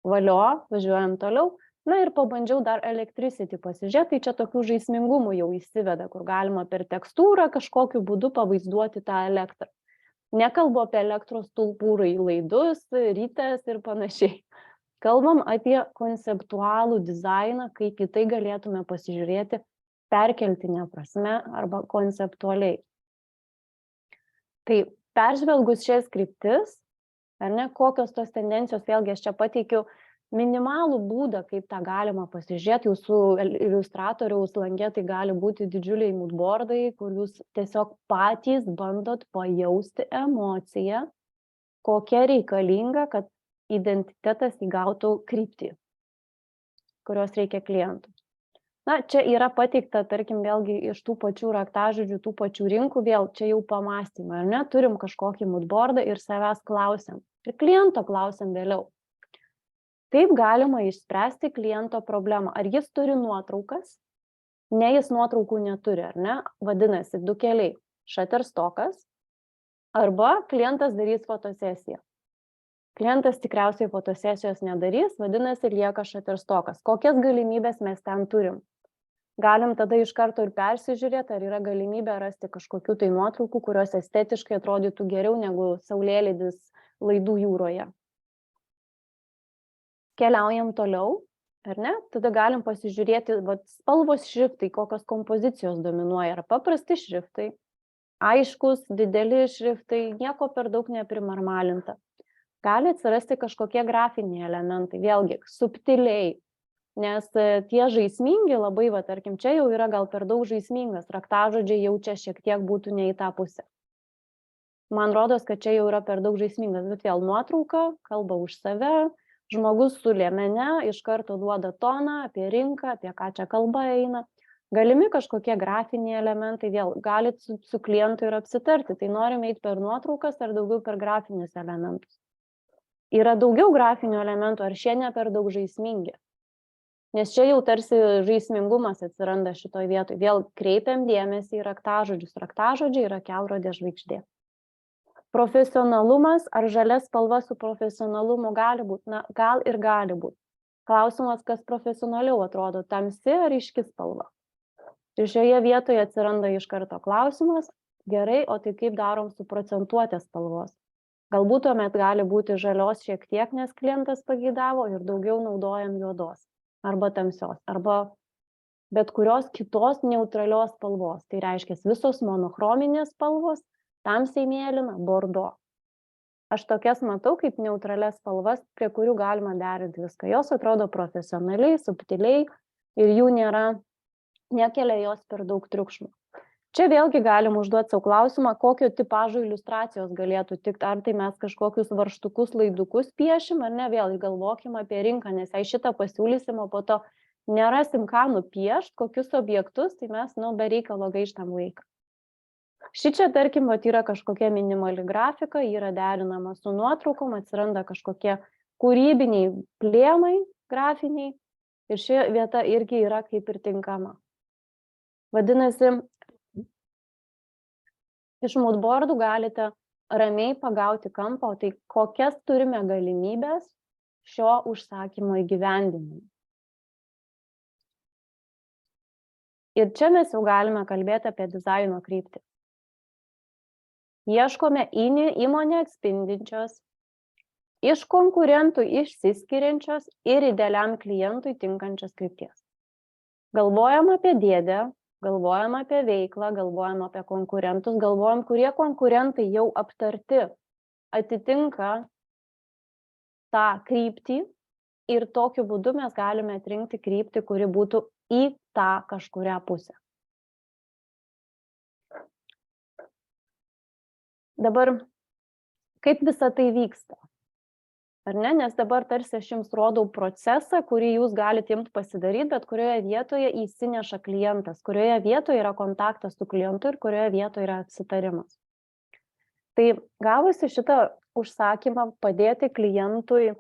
Valio, važiuojam toliau. Na ir pabandžiau dar Electricity pasižiūrėti, tai čia tokių žaismingumų jau įsiveda, kur galima per tekstūrą kažkokiu būdu pavaizduoti tą elektrą. Nekalbu apie elektros stulpų laidus, rytes ir panašiai. Kalbam apie konceptualų dizainą, kaip į tai galėtume pasižiūrėti perkeltinė prasme arba konceptualiai. Tai peržvelgus šias kryptis, ar ne, kokios tos tendencijos, vėlgi aš čia pateikiu minimalų būdą, kaip tą galima pasižiūrėti. Jūsų iliustratoriaus lange tai gali būti didžiuliai moodboardai, kur jūs tiesiog patys bandot pajausti emociją, kokia reikalinga, kad identitetas įgautų kryptį, kurios reikia klientų. Na, čia yra pateikta, tarkim, vėlgi iš tų pačių raktažodžių, tų pačių rinkų, vėl čia jau pamastymą, ar ne, turim kažkokį moodboardą ir savęs klausiam. Ir kliento klausiam vėliau. Taip galima išspręsti kliento problemą. Ar jis turi nuotraukas? Ne, jis nuotraukų neturi, ar ne? Vadinasi, 2 keliai. Shutterstockas arba klientas darys fotosesiją. Klientas tikriausiai fotosesijos nedarys, vadinasi, lieka Shutterstockas. Kokias galimybės mes ten turim? Galim tada iš karto ir persižiūrėti, ar yra galimybė rasti kažkokių tai nuotraukų, kurios estetiškai atrodytų geriau negu saulėlydis laidų jūroje. Keliaujam toliau, ar ne? Tada galim pasižiūrėti, spalvos šriftai, kokios kompozicijos dominuoja, ar paprasti šriftai, aiškus, dideli šriftai, nieko per daug neprimarmalinta. Gali atsirasti kažkokie grafiniai elementai, vėlgi, subtiliai, nes tie žaismingi labai, tarkim, čia jau yra gal per daug žaismingas, raktažodžiai jau čia šiek tiek būtų ne į tą pusę. Man rodos, kad čia jau yra per daug žaismingas, bet vėl nuotrauka, kalba už save, žmogus su liemene iš karto duoda toną apie rinką, apie ką čia kalba eina. Galimi kažkokie grafiniai elementai, vėl galit su klientu ir apsitarti, tai norime eiti per nuotraukas ar daugiau per grafinius elementus. Yra daugiau grafinių elementų, ar šie ne per daug žaismingi? Nes čia jau tarsi žaismingumas atsiranda šitoj vietoj. Vėl kreipiam dėmesį į raktažodžius. Raktažodžiai yra kelrodė žvaigždė. Profesionalumas ar žalia spalva su profesionalumu gali būti? Na, gal ir gali būti. Klausimas, kas profesionaliau atrodo, tamsi ar ryški spalva. Ir šioje vietoje atsiranda iš karto klausimas, gerai, o tai kaip darom su procentuotės spalvos? Galbūt tuomet gali būti žalios šiek tiek, nes klientas pageidavo ir daugiau naudojam juodos arba tamsios, arba bet kurios kitos neutralios spalvos. Tai reiškia visos monochrominės spalvos, tamsiai mėlyna, bordo. Aš tokias matau kaip neutralias spalvas, prie kurių galima derinti viską. Jos atrodo profesionaliai, subtiliai ir jų nėra, nekelia jos per daug triukšmo. Čia vėlgi galim užduoti savo klausimą, kokio tipažo iliustracijos galėtų tikti. Ar tai mes kažkokius varžtukus, laidukus piešim, ar ne, vėl galvokim apie rinką, nes jei šitą pasiūlysim, o po to nerasim ką nupiešti, kokius objektus, tai mes, be reikalo gaištam laiką. Šičia, tarkim, yra kažkokia minimali grafika, yra derinama su nuotraukom, atsiranda kažkokie kūrybiniai plėmai grafiniai ir ši vieta irgi yra kaip ir tinkama. Vadinasi, iš moodboardų galite ramiai pagauti kampą, tai kokias turime galimybės šio užsakymo įgyvendinimui. Ir čia mes jau galime kalbėti apie dizaino kryptį. Ieškome įmonę atspindinčios, iš konkurentų išsiskiriančios ir idealiam klientui tinkančios krypties. Galvojam apie dėdę, galvojam apie veiklą, galvojam apie konkurentus, galvojam, kurie konkurentai jau aptarti atitinka tą kryptį ir tokiu būdu mes galime atrinkti kryptį, kuri būtų į tą kažkurią pusę. Dabar, kaip visa tai vyksta? Ar ne? Nes dabar tarsi aš jums rodau procesą, kurį jūs galite imti pasidaryti, bet kurioje vietoje įsineša klientas, kurioje vietoje yra kontaktas su klientu ir kurioje vietoje yra atsitarimas. Tai gavusi šitą užsakymą padėti klientui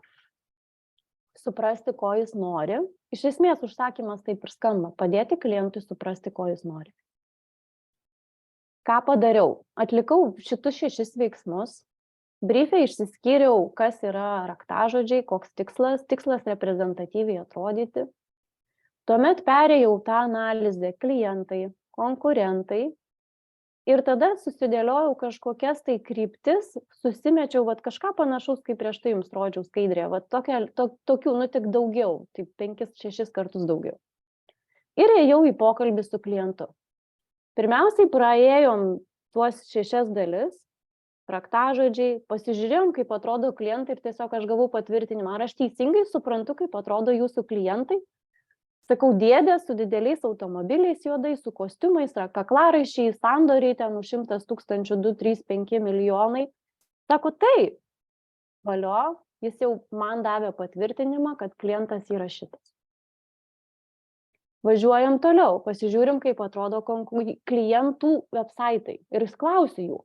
suprasti, ko jis nori. Iš esmės užsakymas taip ir skamba, padėti klientui suprasti, ko jis nori. Ką padariau? Atlikau šitus 6 veiksmus. Briefe išsiskyriau, kas yra raktažodžiai, koks tikslas reprezentatyviai atrodyti. Tuomet perėjau tą analizę klientai, konkurentai ir tada susidėliojau kažkokias tai kryptis, susimečiau kažką panašaus, kaip prieš tai jums rodžiau skaidrėje, tokių, tik daugiau, tai 5-6 kartus daugiau. Ir ėjau į pokalbį su klientu. Pirmiausiai praėjom tuos 6 dalis, raktažodžiai, pasižiūrėjom, kaip atrodo klientai ir tiesiog aš gavau patvirtinimą. Ar aš teisingai suprantu, kaip atrodo jūsų klientai? Sakau, dėdė su dideliais automobiliais juodais, su kostiumais, kaklaraiščiai, sandoriai, ten už 100 000, 2, 3, 5 milijonai. Sako, taip, valio, jis jau man davė patvirtinimą, kad klientas yra šitas. Važiuojam toliau, pasižiūrim, kaip atrodo klientų websaitai ir klausiu jų.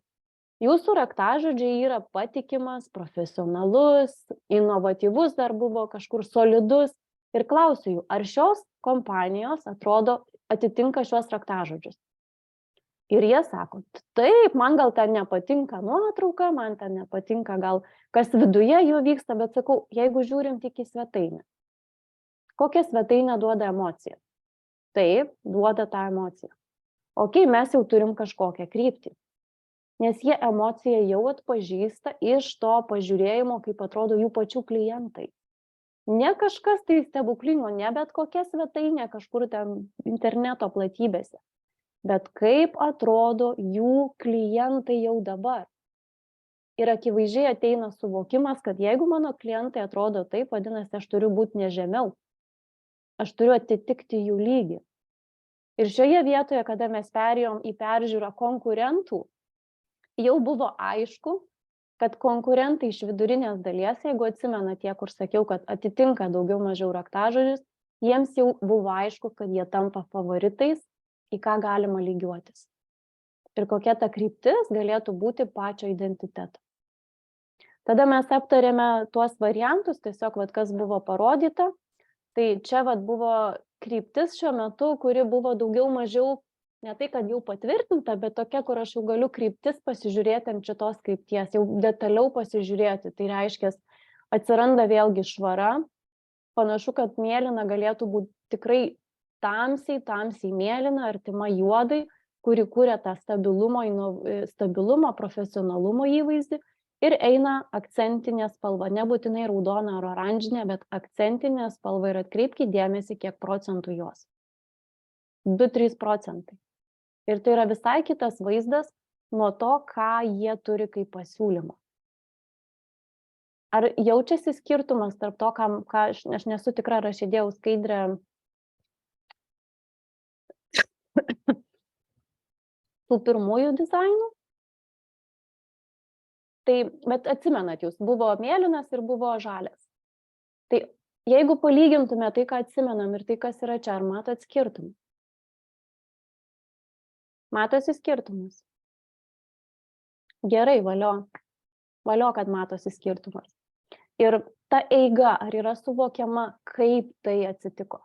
Jūsų raktažodžiai yra patikimas, profesionalus, inovatyvus dar buvo kažkur solidus ir klausiu jų, ar šios kompanijos atitinka šios raktažodžius. Ir jie sako, taip, man gal ten nepatinka nuotrauka, man ten nepatinka gal kas viduje jo vyksta, bet sakau, jeigu žiūrim tik į svetainę, kokią svetainę duoda emociją? Taip, duoda tą emociją. Ok, mes jau turim kažkokią kryptį. Nes jie emociją jau atpažįsta iš to pažiūrėjimo, kaip atrodo jų pačių klientai. Ne kažkas tai stebuklingo, ne bet kokia svetainė kažkur ten interneto platybėse, bet kaip atrodo jų klientai jau dabar. Ir akivaizdžiai ateina suvokimas, kad jeigu mano klientai atrodo taip, vadinasi, aš turiu būti ne žemiau. Aš turiu atitikti jų lygį. Ir šioje vietoje, kada mes perėjom į peržiūrą konkurentų, jau buvo aišku, kad konkurentai iš vidurinės dalies, jeigu atsimena tie, kur sakiau, kad atitinka daugiau mažiau raktažodžius, jiems jau buvo aišku, kad jie tampa favoritais, į ką galima lygiuotis. Ir kokia ta kryptis galėtų būti pačio identiteto. Tada mes aptarėme tuos variantus, tiesiog kas buvo parodyta. Tai čia buvo kryptis šiuo metu, kuri buvo daugiau mažiau, ne tai, kad jau patvirtinta, bet tokia, kur aš jau galiu kryptis pasižiūrėti ant šitos krypties, jau detaliau pasižiūrėti. Tai reiškia, atsiranda vėlgi švara, panašu, kad mėlyna galėtų būti tikrai tamsiai mėlyna, artima juodai, kuri kuria tą stabilumo, profesionalumo įvaizdį. Ir eina akcentinė spalva, nebūtinai raudona ar oranžinė, bet akcentinė spalva ir atkreipkite dėmesį, kiek procentų jos. 2-3 procentai. Ir tai yra visai kitas vaizdas nuo to, ką jie turi kaip pasiūlymą. Ar jaučiasi skirtumas tarp to, ką aš nesu tikra, ar aš įdėjau skaidrę tų pirmųjų dizainų. Tai, bet atsimenat jūs, buvo mėlynas ir buvo žalias. Tai jeigu palygintume tai, ką atsimenam ir tai, kas yra čia, ar matot skirtumą? Matosi skirtumas? Gerai, valio. Valio, kad matosi skirtumas. Ir ta eiga, ar yra suvokiama, kaip tai atsitiko?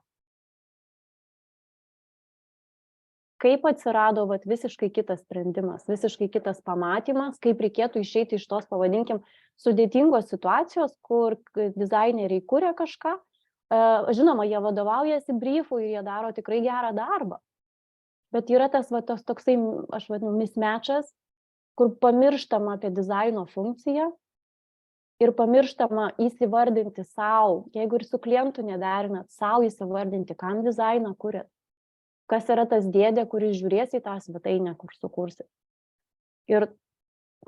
Kaip atsirado visiškai kitas sprendimas, visiškai kitas pamatymas, kaip reikėtų išeiti iš tos, pavadinkim, sudėtingos situacijos, kur dizaineriai kuria kažką. Žinoma, jie vadovaujasi briefų ir jie daro tikrai gerą darbą. Bet yra tas toksai, aš vadinu, mismatchas, kur pamirštama apie dizaino funkciją ir pamirštama įsivardinti savo, jeigu ir su klientu nederinat, savo įsivardinti, kam dizainą kuriat. Kas yra tas dėdė, kuris žiūrės į tą svetainę, kur sukursit. Ir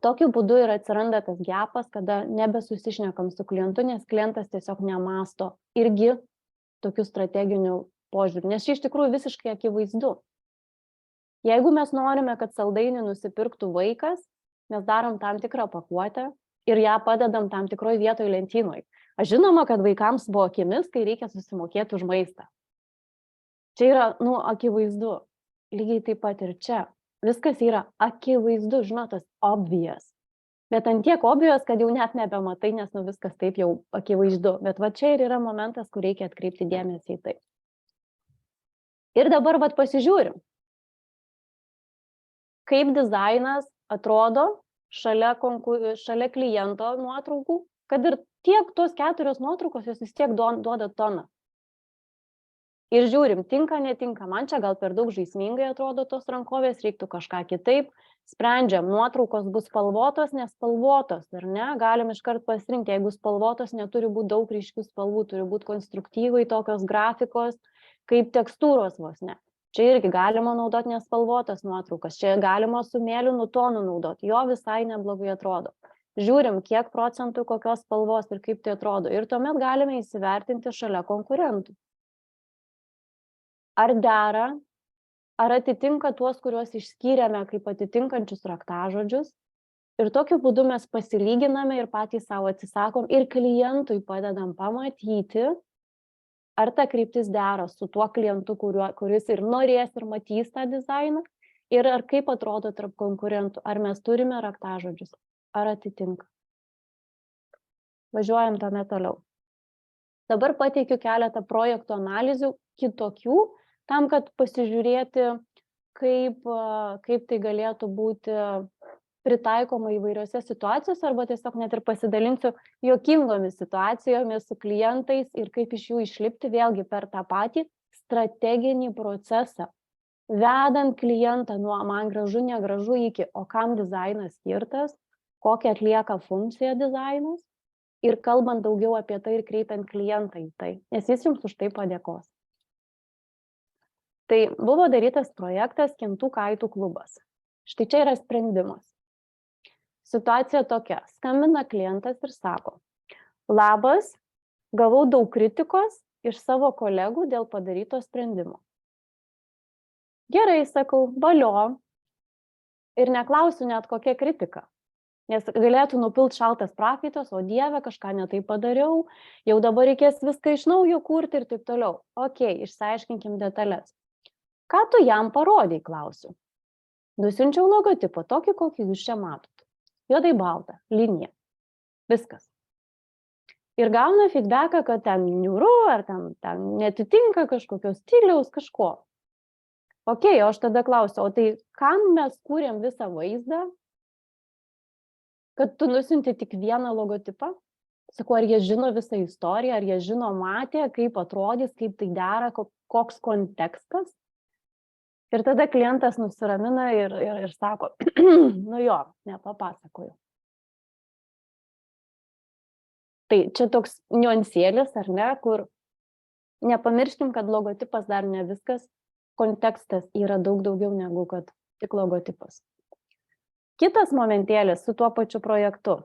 tokiu būdu ir atsiranda tas gepas, kada nebesusišnekam su klientu, nes klientas tiesiog nemasto irgi tokių strateginių požiūrių. Nes čia iš tikrųjų visiškai akivaizdu. Jeigu mes norime, kad saldainį nusipirktų vaikas, mes darom tam tikrą pakuotę ir ją padedam tam tikroj vietoj lentynoj. Aš žinoma, kad vaikams buvo akimis, kai reikia susimokėti už maistą. Čia yra, akivaizdu. Lygiai taip pat ir čia. Viskas yra akivaizdu, žinotas, obvious. Bet ant tiek obvious, kad jau net nebematai, nes viskas taip jau akivaizdu. Bet čia ir yra momentas, kur reikia atkreipti dėmesį į tai. Ir dabar pasižiūrim, kaip dizainas atrodo šalia kliento nuotraukų, kad ir tiek tos 4 nuotraukos, jos vis tiek duoda toną. Ir žiūrim, tinka, netinka, man čia gal per daug žaismingai atrodo tos rankovės, reiktų kažką kitaip, sprendžiam, nuotraukos bus spalvotos, nespalvotos, ar ne, galim iškart pasirinkti, jeigu spalvotos, neturi būti daug ryškių spalvų, turi būti konstruktyvai tokios grafikos, kaip tekstūros vos ne. Čia irgi galima naudoti nespalvotas nuotraukas, čia galima su mėlynu tonu naudoti, jo visai neblogai atrodo. Žiūrim, kiek procentų kokios spalvos ir kaip tai atrodo, ir tuomet galime įsivertinti šalia konkurentų. Ar dera, ar atitinka tuos, kuriuos išskyrėme kaip atitinkančius raktažodžius. Ir tokiu būdu mes pasilyginame ir patys savo atsisakom ir klientui padedam pamatyti, ar ta kryptis dera su tuo klientu, kuris ir norės ir matys tą dizainą, ir ar kaip atrodo tarp konkurentų, ar mes turime raktažodžius, ar atitinka. Važiuojam tame toliau. Dabar pateikiu keletą projektų analizių kitokių, tam, kad pasižiūrėti, kaip tai galėtų būti pritaikoma įvairiose situacijose, arba tiesiog net ir pasidalinsiu juokingomis situacijomis su klientais ir kaip iš jų išlipti vėlgi per tą patį strateginį procesą, vedant klientą nuo man gražu, negražu iki, o kam dizainas skirtas, kokią atlieka funkciją dizainas, ir kalbant daugiau apie tai ir kreipiant klientą į tai, nes jis jums už tai padėkos. Tai buvo darytas projektas Kintų kaitų klubas. Štai čia yra sprendimas. Situacija tokia. Skambina klientas ir sako, labas, gavau daug kritikos iš savo kolegų dėl padaryto sprendimo. Gerai, sakau, valio. Ir neklausiu net kokia kritika. Nes galėtų nupilti šaltas prakaitas, o Dieve, kažką ne taip padariau, jau dabar reikės viską iš naujo kurti ir taip toliau. Okei, išsiaiškinkim detalės. Ką tu jam parodai, klausiu. Nusiunčiau logotipą, tokį, kokį jūs čia matot. Juodai balta, linija. Viskas. Ir gauna feedbacką, kad ten niūru, ar ten netitinka kažkokios stiliaus, kažko. Okei, o aš tada klausiu, o tai kam mes kūrėm visą vaizdą, kad tu nusiunti tik vieną logotipą? Sakau, ar jie žino visą istoriją, ar jie žino, matė, kaip atrodys, kaip tai dera, koks kontekstas? Ir tada klientas nusiramina ir sako, jo, nepapasakoju. Tai čia toks niuansėlis, ar ne, kur nepamirškim, kad logotipas dar ne viskas, kontekstas yra daug daugiau negu kad tik logotipas. Kitas momentėlis su tuo pačiu projektu.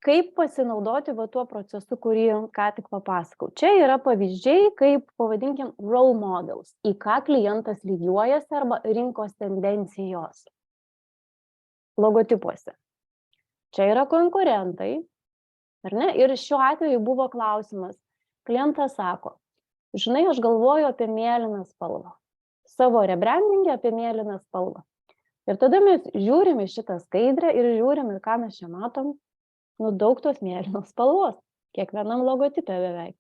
kaip pasinaudoti va tuo procesu, kurį ką tik papasakau. Čia yra pavyzdžiai, kaip, pavadinkim, role models, į ką klientas lygiuojasi arba rinkos tendencijos logotipuose. Čia yra konkurentai, ar ne? Ir šiuo atveju buvo klausimas. Klientas sako, žinai, aš galvoju apie mėlyną spalvą. Savo rebrandingę apie mėlyną spalvą. Ir tada mes žiūrim į šitą skaidrę ir žiūrim, ką mes čia matom. Daug tos mėlynos spalvos, kiekvienam logotipe beveik.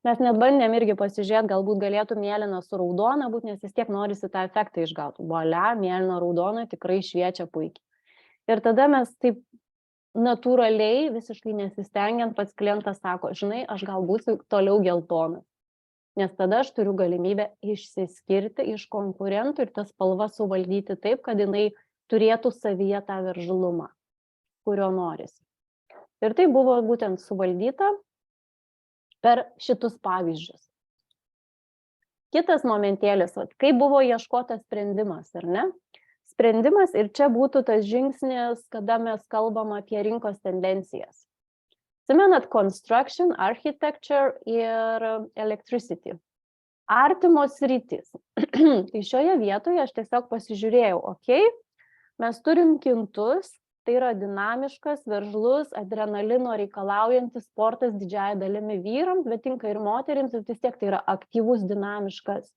Mes net bandėm irgi pasižiūrėti, galbūt galėtų mėlyna su raudona būt, nes vis tiek norisi tą efektą išgauti. Volia, mėlyna raudona tikrai šviečia puikiai. Ir tada mes taip natūraliai, visiškai nesistengiant, pats klientas sako, žinai, aš gal būsiu toliau geltonas. Nes tada aš turiu galimybę išsiskirti iš konkurentų ir tas spalvas suvaldyti taip, kad jinai turėtų savyje tą veržlumą, kurio norisi. Ir tai buvo būtent suvaldyta per šitus pavyzdžius. Kitas momentėlis, kaip buvo ieškotas sprendimas, ar ne? Sprendimas ir čia būtų tas žingsnis, kada mes kalbam apie rinkos tendencijas. Atsimenat, construction, architecture ir electricity. Artimos sritys. Tai šioje vietoje aš tiesiog pasižiūrėjau, mes turim kintus, tai yra dinamiškas, veržlus, adrenalino reikalaujantis sportas didžiąja dalimi vyrams, bet tinka ir moterims, ir vis tiek tai yra aktyvus, dinamiškas.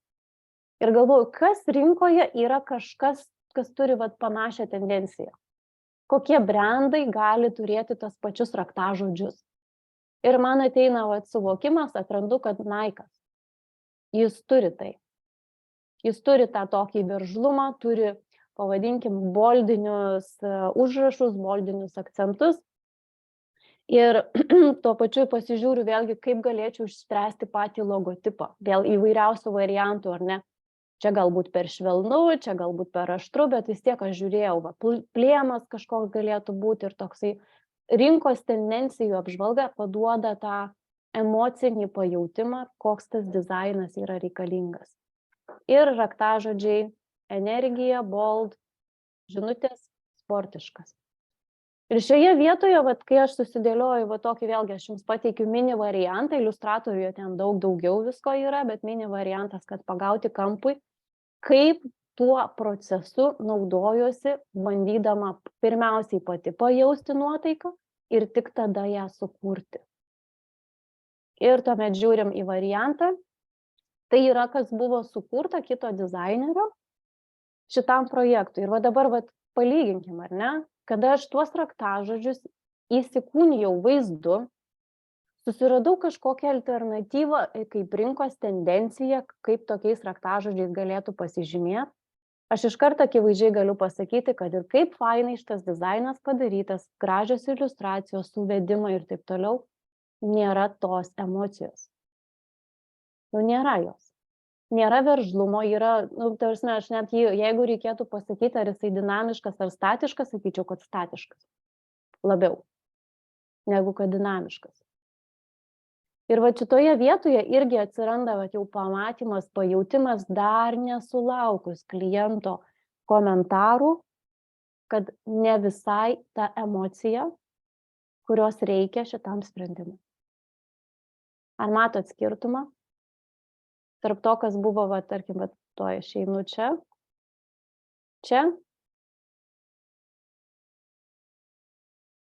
Ir galvoju, kas rinkoje yra kažkas, kas turi panašią tendenciją. Kokie brandai gali turėti tas pačius raktažodžius. Ir man ateina suvokimas, atrandu, kad Nike'as. Jis turi tai. Jis turi tą tokį veržlumą, turi pavadinkim, boldinius užrašus, boldinius akcentus. Ir tuo pačiu pasižiūriu vėlgi, kaip galėčiau išspręsti patį logotipą. Vėl įvairiausių variantų, ar ne? Čia galbūt per švelnu, čia galbūt per aštru, bet vis tiek aš žiūrėjau, plėmas kažkoks galėtų būti ir toksai rinkos tendencijų apžvalga paduoda tą emocinį pajautimą, koks tas dizainas yra reikalingas. Ir raktažodžiai energija, bold, žinutės, sportiškas. Ir šioje vietoje, kai aš susidėlioju tokį, vėlgi aš jums pateikiu mini variantą, iliustratoriuje ten daugiau visko yra, bet mini variantas, kad pagauti kampui, kaip tuo procesu naudojosi, bandydama pirmiausiai pati pajausti nuotaiką ir tik tada ją sukurti. Ir tuomet žiūrim į variantą. Tai yra, kas buvo sukurta kito dizainerio šitam projektui. Ir dabar palyginkim, ar ne? Kada aš tuos raktažodžius įsikūnijau vaizdu, susiradau kažkokią alternatyvą, kaip rinkos tendencija, kaip tokiais raktažodžiais galėtų pasižymėti. Aš iš karto akivaizdžiai galiu pasakyti, kad ir kaip fainai šitas dizainas padarytas, gražios iliustracijos, suvedimai ir taip toliau, nėra tos emocijos. Nėra jos. Nėra veržlumo, yra, aš net jeigu reikėtų pasakyti, ar jisai dinamiškas ar statiškas, sakyčiau, kad statiškas. Labiau, negu kad dinamiškas. Ir šitoje vietoje irgi atsiranda jau pamatymas, pajautimas dar nesulaukus kliento komentarų, kad ne visai ta emocija, kurios reikia šitam sprendimui. Ar matot skirtumą? Tarp to, kas buvo, tarkim, to aš einu čia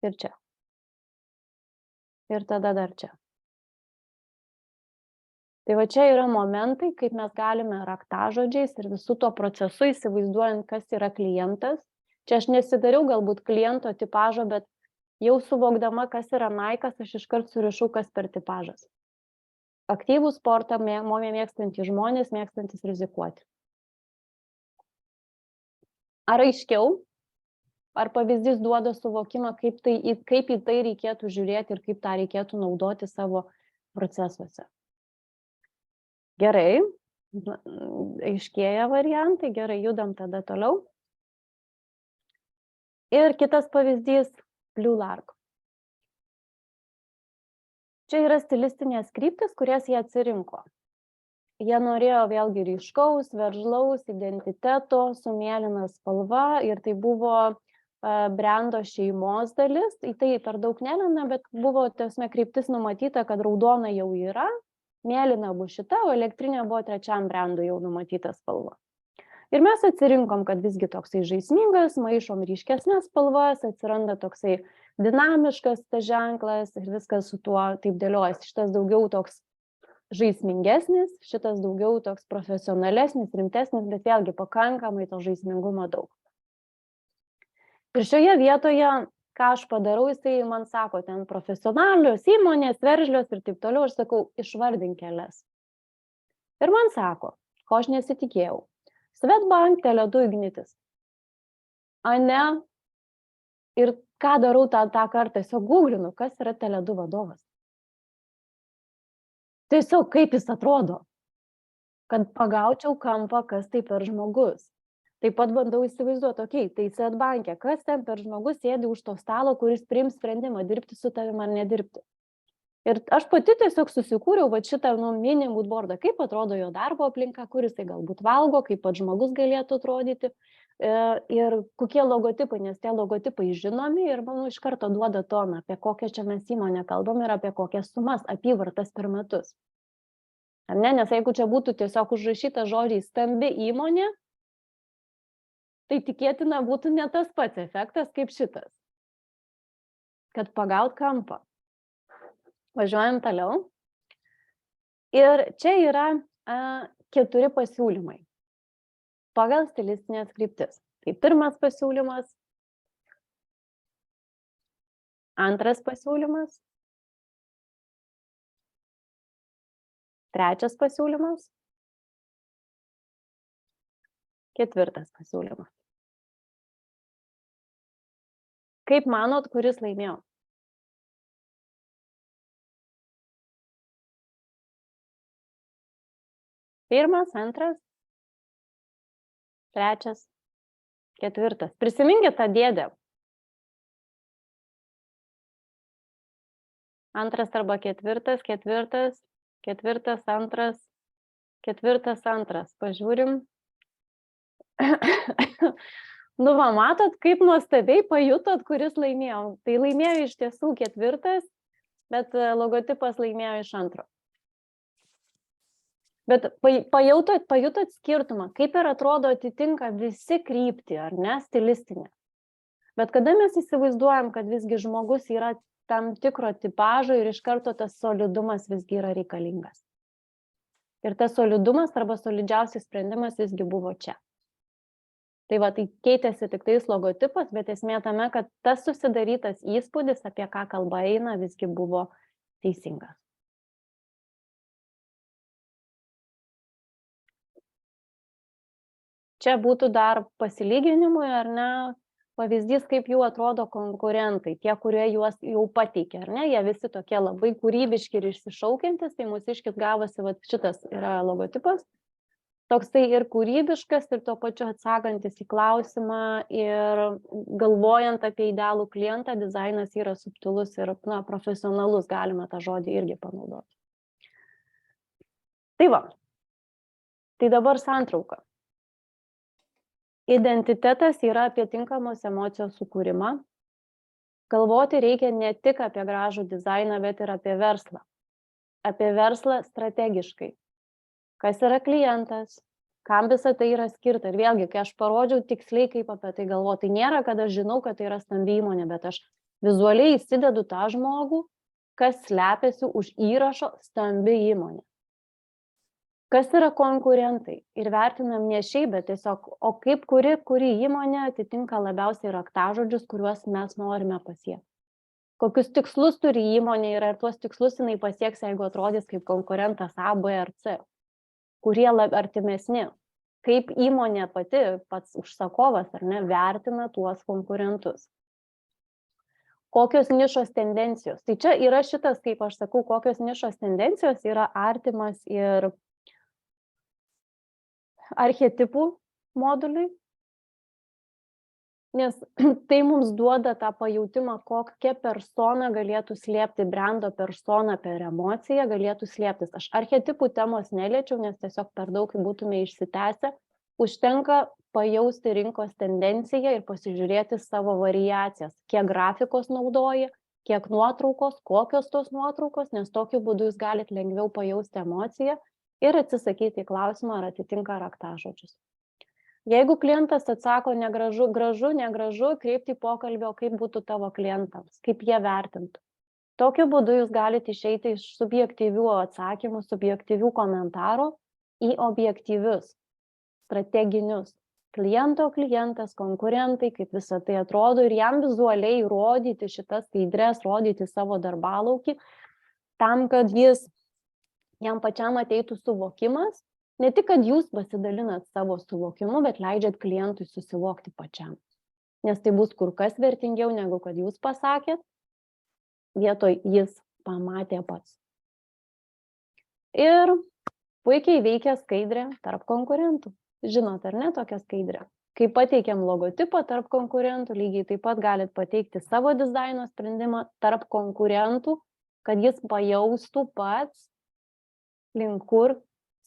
ir čia. Ir tada dar čia. Tai čia yra momentai, kaip mes galime raktažodžiais ir visų to procesu įsivaizduojant, kas yra klientas. Čia aš nesidariau galbūt kliento tipažo, bet jau suvokdama, kas yra Nike'as, aš iškart surišau, kas per tipažas. Aktyvų sportą mėgstantys žmonės, mėgstantys rizikuoti. Ar aiškiau? Ar pavyzdys duoda suvokimą, kaip į tai reikėtų žiūrėti ir kaip tą reikėtų naudoti savo procesuose? Gerai, aiškėja variantai, gerai, judam tada toliau. Ir kitas pavyzdys – Blue Lark. Čia yra stilistinės kryptis, kurias jie atsirinko. Jie norėjo vėlgi ryškaus, veržlaus, identiteto, su mėlyna spalva ir tai buvo brendo šeimos dalis, į tai per daug nelenda, bet buvo tiesiog kryptis numatyta, kad raudona jau yra, mėlyna bus šita, o elektrinė buvo trečiam brendui jau numatyta spalva. Ir mes atsirinkom, kad visgi toksai žaismingas, maišom ryškesnės spalvas, atsiranda toksai dinamiškas tas ženklas ir viskas su tuo taip dėliojasi. Šitas daugiau toks žaismingesnis, šitas daugiau toks profesionalesnis, rimtesnis, bet vėlgi pakankamai to žaismingumo daug. Ir šioje vietoje, ką aš padarau, jisai man sako, ten profesionalios įmonės, veržlios ir taip toliau, aš sakau, išvardink kelias. Ir man sako, ko aš nesitikėjau. Swedbank, Tele2, Ignitis. Ane, ir ką darau tą kartą, tiesiog googlinu, kas yra Tele2 vadovas. Tiesiog kaip jis atrodo, kad pagaučiau kampą, kas tai per žmogus. Taip pat bandau įsivaizduoti, tai Swedbank'e, kas ten per žmogus sėdi už to stalo, kuris priims sprendimą, dirbti su tavim ar nedirbti. Ir aš pati tiesiog susikūriau šitą mini moodboardą, kaip atrodo jo darbo aplinka, kuris tai galbūt valgo, kaip pats žmogus galėtų atrodyti ir kokie logotipai, nes tie logotipai žinomi ir, manau, iš karto duoda toną, apie kokią čia mes įmonę kalbam ir apie kokias sumas, apyvartas per metus. Ar ne? Nes jeigu čia būtų tiesiog užrašyta žodžiai stambi įmonė, tai tikėtina būtų ne tas pats efektas kaip šitas, kad pagaut kampą. Važiuojam toliau. Ir čia yra 4 pasiūlymai pagal stilistinės kryptis. Tai pirmas pasiūlymas, antras pasiūlymas, trečias pasiūlymas, ketvirtas pasiūlymas. Kaip manot, kuris laimėjo? Pirmas, antras, trečias, ketvirtas. Prisiminkit tą dėdę. Antras arba ketvirtas, ketvirtas, ketvirtas, antras, ketvirtas, antras. Pažiūrim. Nu, va, matot, kaip nuostabiai pajutot, kuris laimėjo. Tai laimėjo iš tiesų ketvirtas, bet logotipas laimėjo iš antro. Bet pajutot skirtumą, kaip ir atrodo atitinka visi kryptį, ar ne, stilistinė. Bet kada mes įsivaizduojam, kad visgi žmogus yra tam tikro tipažo ir iš karto tas solidumas visgi yra reikalingas. Ir tas solidumas arba solidžiausias sprendimas visgi buvo čia. Tai va, tai keitėsi tik tais logotipas, bet esmė tame, kad tas susidarytas įspūdis, apie ką kalba eina, visgi buvo teisingas. Čia būtų dar pasilyginimui, ar ne, pavyzdys, kaip jų atrodo konkurentai, tie, kurie juos jau pateikė, ar ne, jie visi tokie labai kūrybiški ir išsišaukiantis, tai mūsiškis gavosi, va, šitas yra logotipas, toksai ir kūrybiškas, ir tuo pačiu atsakantis į klausimą, ir galvojant apie idealų klientą, dizainas yra subtilus ir profesionalus, galime tą žodį irgi panaudoti. Tai va, tai dabar santrauka. Identitetas yra apie tinkamos emocijos sukūrimą. Galvoti reikia ne tik apie gražų dizainą, bet ir apie verslą. Apie verslą strategiškai. Kas yra klientas, kam visą tai yra skirta. Ir vėlgi, kai aš parodžiau tiksliai, kaip apie tai galvoti, tai nėra, kad aš žinau, kad tai yra stambi įmonė, bet aš vizualiai įsidedu tą žmogų, kas slepiasi už įrašo stambi įmonė. Kas yra konkurentai? Ir vertinam ne šiaip, bet tiesiog, o kaip kuri įmonė atitinka labiausiai raktažodžius, kuriuos mes norime pasiekti. Kokius tikslus turi įmonė ir ar tuos tikslus jinai pasieks, jeigu atrodys kaip konkurentas A, B ar C. Kurie artimesni. Kaip įmonė pati, pats užsakovas, ar ne, vertina tuos konkurentus. Kokios nišos tendencijos. Tai čia yra šitas, kaip aš sakau, kokios nišos tendencijos yra artimas ir archetipų moduliui, nes tai mums duoda tą pajautimą, kokia persona galėtų slėpti, brendo persona per emociją galėtų slėptis. Aš archetipų temos neliečiau, nes tiesiog per daug būtume išsitęsę, Užtenka pajausti rinkos tendenciją ir pasižiūrėti savo variacijas, kiek grafikos naudoji, kiek nuotraukos, kokios tos nuotraukos, nes tokiu būdu jūs galite lengviau pajausti emociją ir atsisakyti į klausimą, ar atitinka raktažodžius. Jeigu klientas atsako negražu, gražu, negražu, kreipti pokalbio, kaip būtų tavo klientams, kaip jie vertintų. Tokiu būdu jūs galite išeiti iš subjektyvių atsakymų, subjektyvių komentarų į objektyvius, strateginius. Klientas, konkurentai, kaip visą tai atrodo ir jam vizualiai rodyti šitas skaidres, rodyti savo darbalaukį, tam, kad jam pačiam ateitų suvokimas, ne tik, kad jūs pasidalinat savo suvokimu, bet leidžiat klientui susivokti pačiam. Nes tai bus kur kas vertingiau, negu kad jūs pasakėt, vietoj jis pamatė pats. Ir puikiai veikia skaidrė tarp konkurentų. Žinot, ar ne, tokia skaidrė? Kai pateikiam logotipą tarp konkurentų, lygiai taip pat galit pateikti savo dizaino sprendimą tarp konkurentų, kad jis pajaustų pats, link kur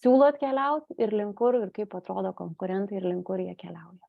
siūlot keliauti ir link kur ir kaip atrodo konkurentai ir link kur jie keliauja.